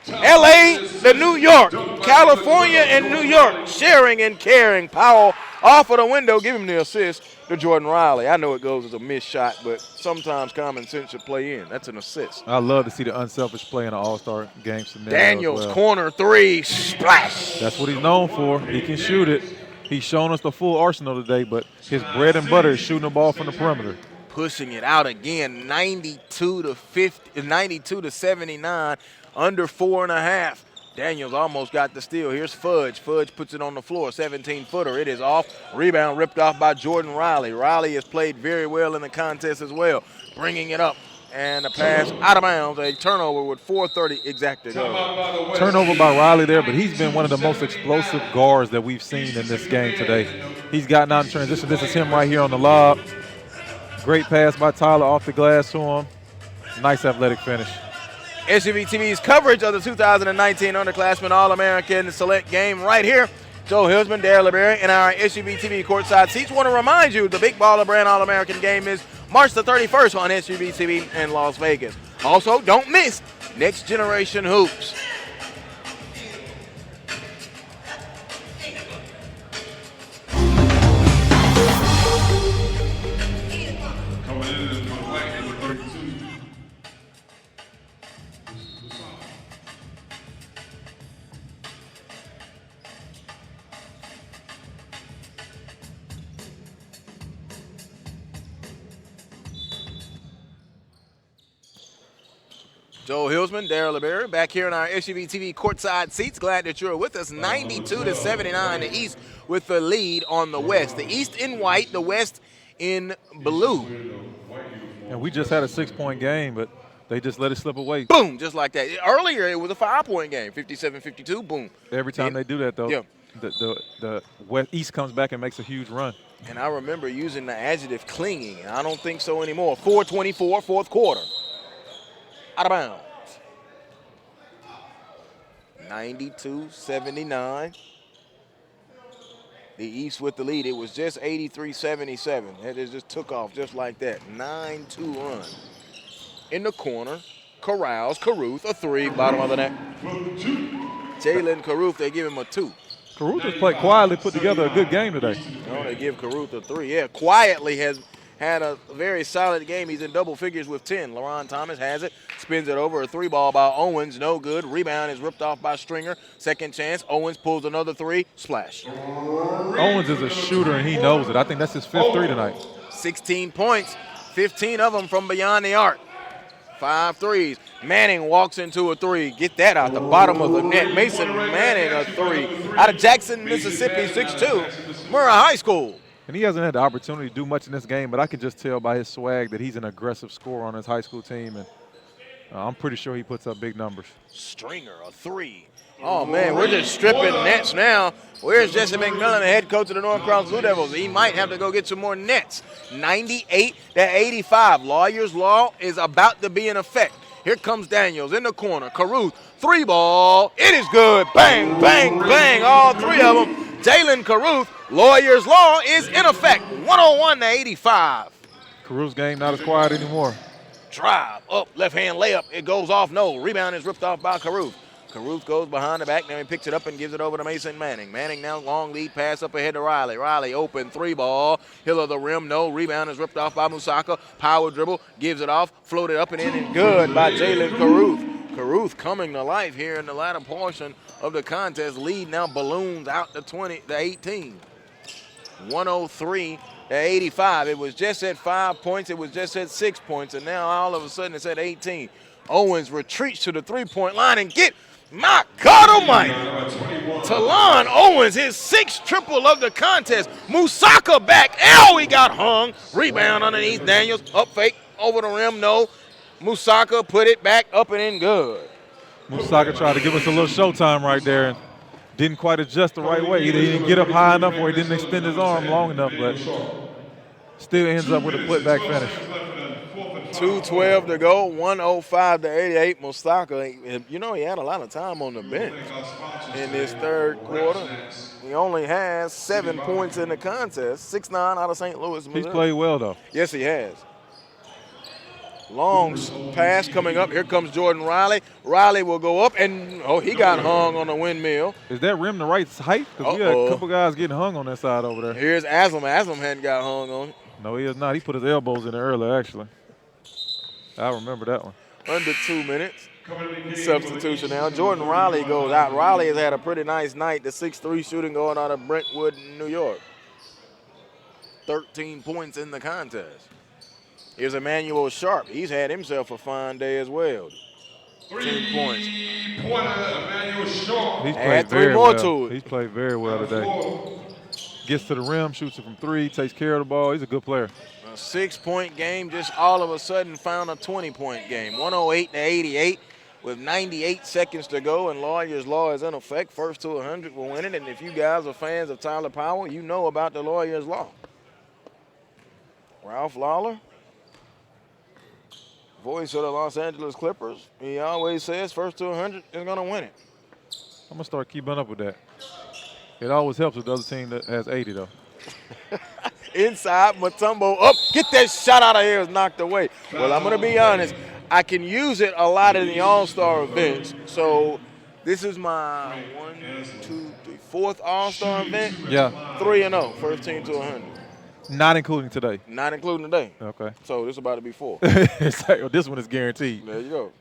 L.A. to New York, California and New York, sharing and caring. Powell off of the window, give him the assist to Jordan Riley. I know it goes as a missed shot, but sometimes common sense should play in. That's an assist. I love to see the unselfish play in an all-star game scenario. Daniels, corner three, splash. That's what he's known for. He can shoot it. He's shown us the full arsenal today, but his bread and butter is shooting the ball from the perimeter. Pushing it out again, 92-79, under 4.5. Daniels almost got the steal. Here's Fudge. Fudge puts it on the floor, 17-footer. It is off. Rebound ripped off by Jordan Riley. Riley has played very well in the contest as well. Bringing it up, and a pass out of bounds. A turnover with 4:30 exact to go. Turnover by Riley there, but he's been one of the most explosive guards that we've seen in this game today. He's gotten out in transition. This is him right here on the lob. Great pass by Tyler off the glass to him. Nice athletic finish. SUV TV's coverage of the 2019 Underclassman All-American Select Game right here. Joe Hilsman, Dare LeBerry, and our SUV TV courtside seats. Want to remind you the Big Baller Brand All-American Game is March the 31st on SUV TV in Las Vegas. Also, don't miss Next Generation Hoops. Coming in for the white number 32. Joe Hilsman, Darryl LeBerry, back here in our SUV TV courtside seats. Glad that you're with us. 92-79, the East with the lead on the West. The East in white, the West in blue. And we just had a 6-point game, but they just let it slip away. Boom, just like that. Earlier, it was a 5-point game, 57-52, boom. Every time they do that, though, yeah. the West East comes back and makes a huge run. And I remember using the adjective clinging. I don't think so anymore. 4:24, fourth quarter. Out of bounds. 92-79. The East with the lead. It was just 83-77. It just took off just like that. 9-2 run. In the corner, Corrals, Caruth, a 3, bottom of the net. Jalen Caruth, they give him a 2. Caruth has played quietly, put together a good game today. No, they give Caruth a 3. Yeah, quietly has had a very solid game. He's in double figures with 10. LaRon Thomas has it, spins it over, a 3 ball by Owens, no good. Rebound is ripped off by Stringer. Second chance, Owens pulls another 3, splash. Owens is a shooter, and he knows it. I think that's his 5th 3 tonight. 16 points, 15 of them from beyond the arc. 5 threes. Manning walks into a 3. Get that out the bottom of the net. Mason Manning a 3. Out of Jackson, Mississippi, 6'2", Murrah High School. And he hasn't had the opportunity to do much in this game, but I can just tell by his swag that he's an aggressive scorer on his high school team, and I'm pretty sure he puts up big numbers. Stringer, a 3. Oh, man, we're just stripping nets now. Where's Jesse McMillan, the head coach of the North Cross Blue Devils? He might have to go get some more nets. 98-85. Lawyer's Law is about to be in effect. Here comes Daniels in the corner. Caruth, 3 ball. It is good. Bang, bang, bang. All 3 of them. Jalen Caruth, Lawyer's Law is in effect. 101-85. Caruth's game not as quiet anymore. Drive, up, left-hand layup. It goes off, no. Rebound is ripped off by Caruth. Caruth goes behind the back, now he picks it up and gives it over to Mason Manning. Manning now long lead pass up ahead to Riley. Riley open, 3 ball. Hill of the rim, no. Rebound is ripped off by Musaka. Power dribble, gives it off, floated up and in and good by Jalen Caruth. Caruth coming to life here in the latter portion of the contest. Lead now balloons out to 18. 103-85. It was just at 5 points. It was just at 6 points, and now all of a sudden it's at 18. Owens retreats to the 3-point line and my God almighty. Talon Owens, his 6th triple of the contest. Musaka back. He got hung. Rebound underneath Daniels. Up fake. Over the rim. No. Musaka put it back up and in good. Musaka tried to give us a little showtime right there and didn't quite adjust the right way. Either he didn't get up high enough or he didn't extend his arm long enough, but still ends up with a putback finish. 2:12 to go, 105-88. Musaka, you know, he had a lot of time on the bench in this third quarter. He only has 7 points in the contest, 6'9" out of St. Louis, Missouri. He's played well, though. Yes, he has. Long pass coming up. Here comes Jordan Riley. Riley will go up, and, he got hung on the windmill. Is that rim the right height? Because we had a couple guys getting hung on that side over there. Here's Aslam. Aslam hadn't got hung on it. No, he is not. He put his elbows in there earlier, actually. I remember that one. Under 2 minutes. Substitution now. Jordan Riley goes out. Riley has had a pretty nice night. The 6'3" shooting going out of Brentwood, New York. 13 points in the contest. Here's Emmanuel Sharp. He's had himself a fine day as well. 10 points. He's Add played 3 very more well. to it. He's played very well today. Gets to the rim, shoots it from 3, takes care of the ball. He's a good player. A 6-point game just all of a sudden found a 20-point game. 108-88 with 98 seconds to go, and Lawyer's Law is in effect. First to 100 will win it, and if you guys are fans of Tyler Powell, you know about the Lawyer's Law. Ralph Lawler, voice of the Los Angeles Clippers, he always says first to 100 is going to win it. I'm going to start keeping up with that. It always helps with the other team that has 80, though. Inside, Mutombo up. Get that shot out of here. Is knocked away. Well, I'm going to be honest. I can use it a lot in the All-Star events. So this is my 4th All-Star event. Yeah. 3-0, first team to 100. Not including today. Not including today. Okay. So this is about to be 4. This one is guaranteed. There you go.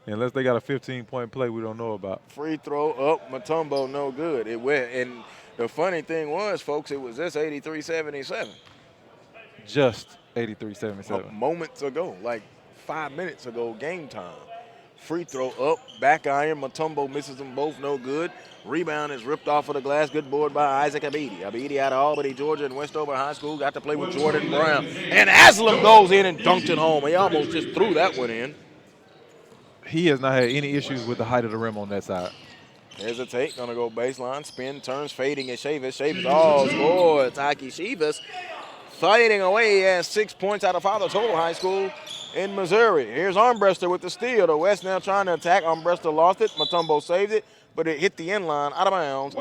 Unless they got a 15-point play we don't know about. Free throw up. Mutombo no good. It went. And the funny thing was, folks, it was just 83-77. Just 83-77. Moments ago, like 5 minutes ago, game time. Free throw up, back iron. Mutombo misses them both, no good. Rebound is ripped off of the glass. Good board by Isaac Abidi. Abidi out of Albany, Georgia, and Westover High School. Got to play with Jordan Brown. And Aslam goes in and dunked it home. He almost just threw that one in. He has not had any issues with the height of the rim on that side. Hesitate, gonna go baseline, spin, turns, fading at Chavis. Chavis, oh, score. Taki Chavis fighting away. He has 6 points out of Father Total High School in Missouri. Here's Armbruster with the steal. The West now trying to attack. Armbruster lost it. Matumbo saved it, but it hit the end line out of bounds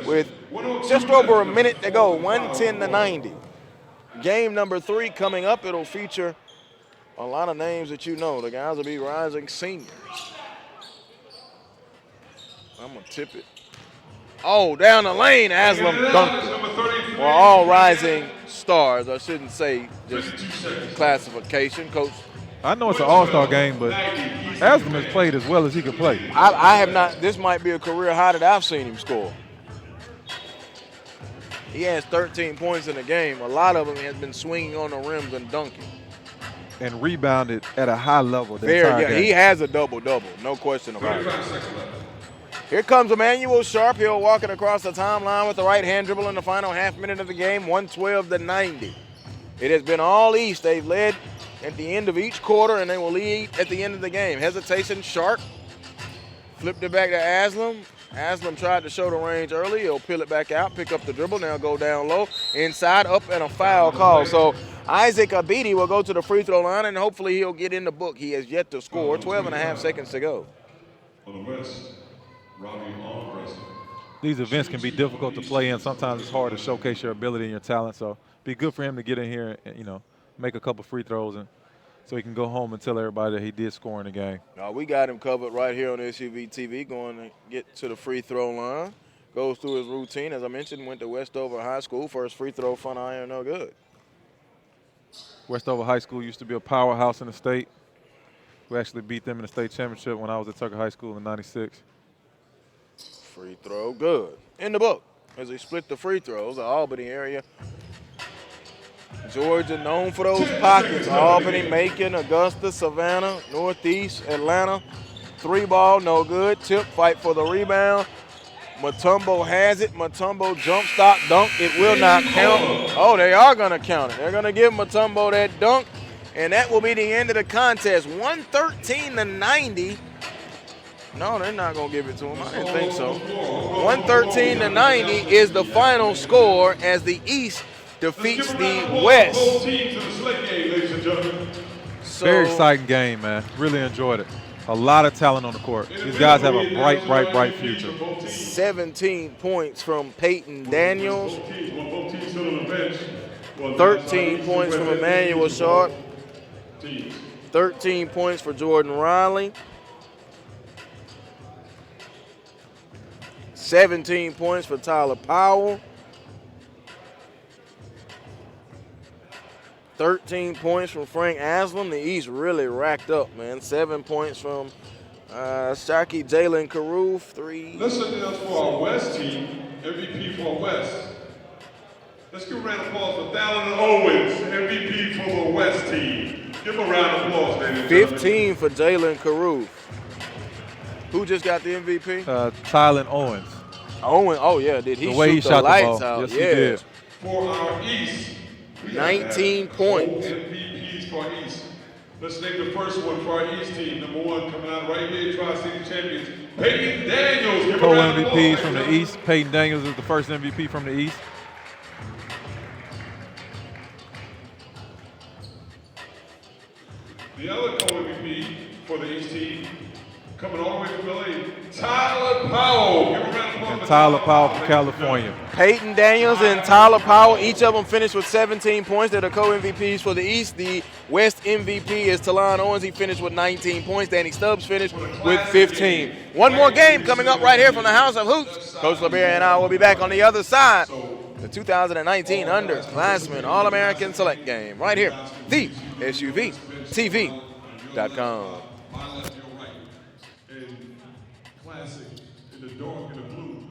with just over a minute to go. 110-90. Game number 3 coming up. It'll feature a lot of names that you know. The guys will be rising seniors. I'm going to tip it. Oh, down the lane, Aslam dunked it. Well, all rising stars. I shouldn't say just classification. Coach, I know it's an all-star game, but Aslam has played as well as he could play. I have not. This might be a career high that I've seen him score. He has 13 points in the game. A lot of them has been swinging on the rims and dunking. And rebounded at a high level the entire game. He has a double-double, no question about it. Here comes Emmanuel Sharp. He'll walk it across the timeline with the right-hand dribble in the final half minute of the game, 112-90. It has been all East. They've led at the end of each quarter, and they will lead at the end of the game. Hesitation, Sharp flipped it back to Aslam. Aslam tried to show the range early. He'll peel it back out, pick up the dribble, now go down low, inside, up, and a foul call. So Isaac Abidi will go to the free throw line, and hopefully he'll get in the book. He has yet to score. 12.5 seconds to go. On the West, Robbie Armbruster. These events can be difficult to play in. Sometimes it's hard to showcase your ability and your talent. So be good for him to get in here and, make a couple free throws and so he can go home and tell everybody that he did score in the game. We got him covered right here on SUV TV, going to get to the free throw line. Goes through his routine. As I mentioned, went to Westover High School. First free throw, front iron, no good. Westover High School used to be a powerhouse in the state. We actually beat them in the state championship when I was at Tucker High School in '96. Free throw, good. In the book, as they split the free throws, the Albany area. Georgia known for those pockets. Albany, Macon, Augusta, Savannah, Northeast, Atlanta. 3-ball, no good. Tip, fight for the rebound. Matumbo has it. Matumbo jump stop dunk. It will not count. Oh, they are going to count it. They're going to give Matumbo that dunk, and that will be the end of the contest. 113-90. No, they're not going to give it to him. I didn't think so. 113-90 is the final score as the East defeats the West. So, very exciting game, man. Really enjoyed it. A lot of talent on the court. These guys have a bright, bright, bright future. 17 points from Peyton Daniels. 13 points from Emmanuel Sharp. 13 points for Jordan Riley. 17 points for Tyler Powell. 13 points from Frank Aslam. The East really racked up, man. 7 points from Sharky Jalen Carew. 3. Let's look at for our West team, MVP for West. Let's give a round of applause for Dallin Owens, MVP for the West team. Give him a round of applause, ladies and 15 for Jalen Carew. Who just got the MVP? Tylen Owens. Owen, oh yeah, did he the way shoot he the shot lights the ball. out? Yes, yeah. he did. For our East, 19 points. MVPs for our East. Let's name the first one for our East team. Number 1 coming out right here, Tri-City champions, Peyton Daniels. Give a round of applause. Co-MVPs from the East. Peyton Daniels is the first MVP from the East. The other co-MVP for the East team, coming all the way from LA, Tyler Powell. Give a round of applause for Tyler Powell from California. Peyton Daniels and Tyler Powell, each of them finished with 17 points. They're the co-MVPs for the East. The West MVP is Talon Owens. He finished with 19 points. Danny Stubbs finished with 15. One more game coming up right here from the House of Hoops. Coach LeBear and I will be back on the other side. The 2019 Underclassman All-American Select Game right here. The SUVTV.com. my left, your right. And classic in the dark and the blue.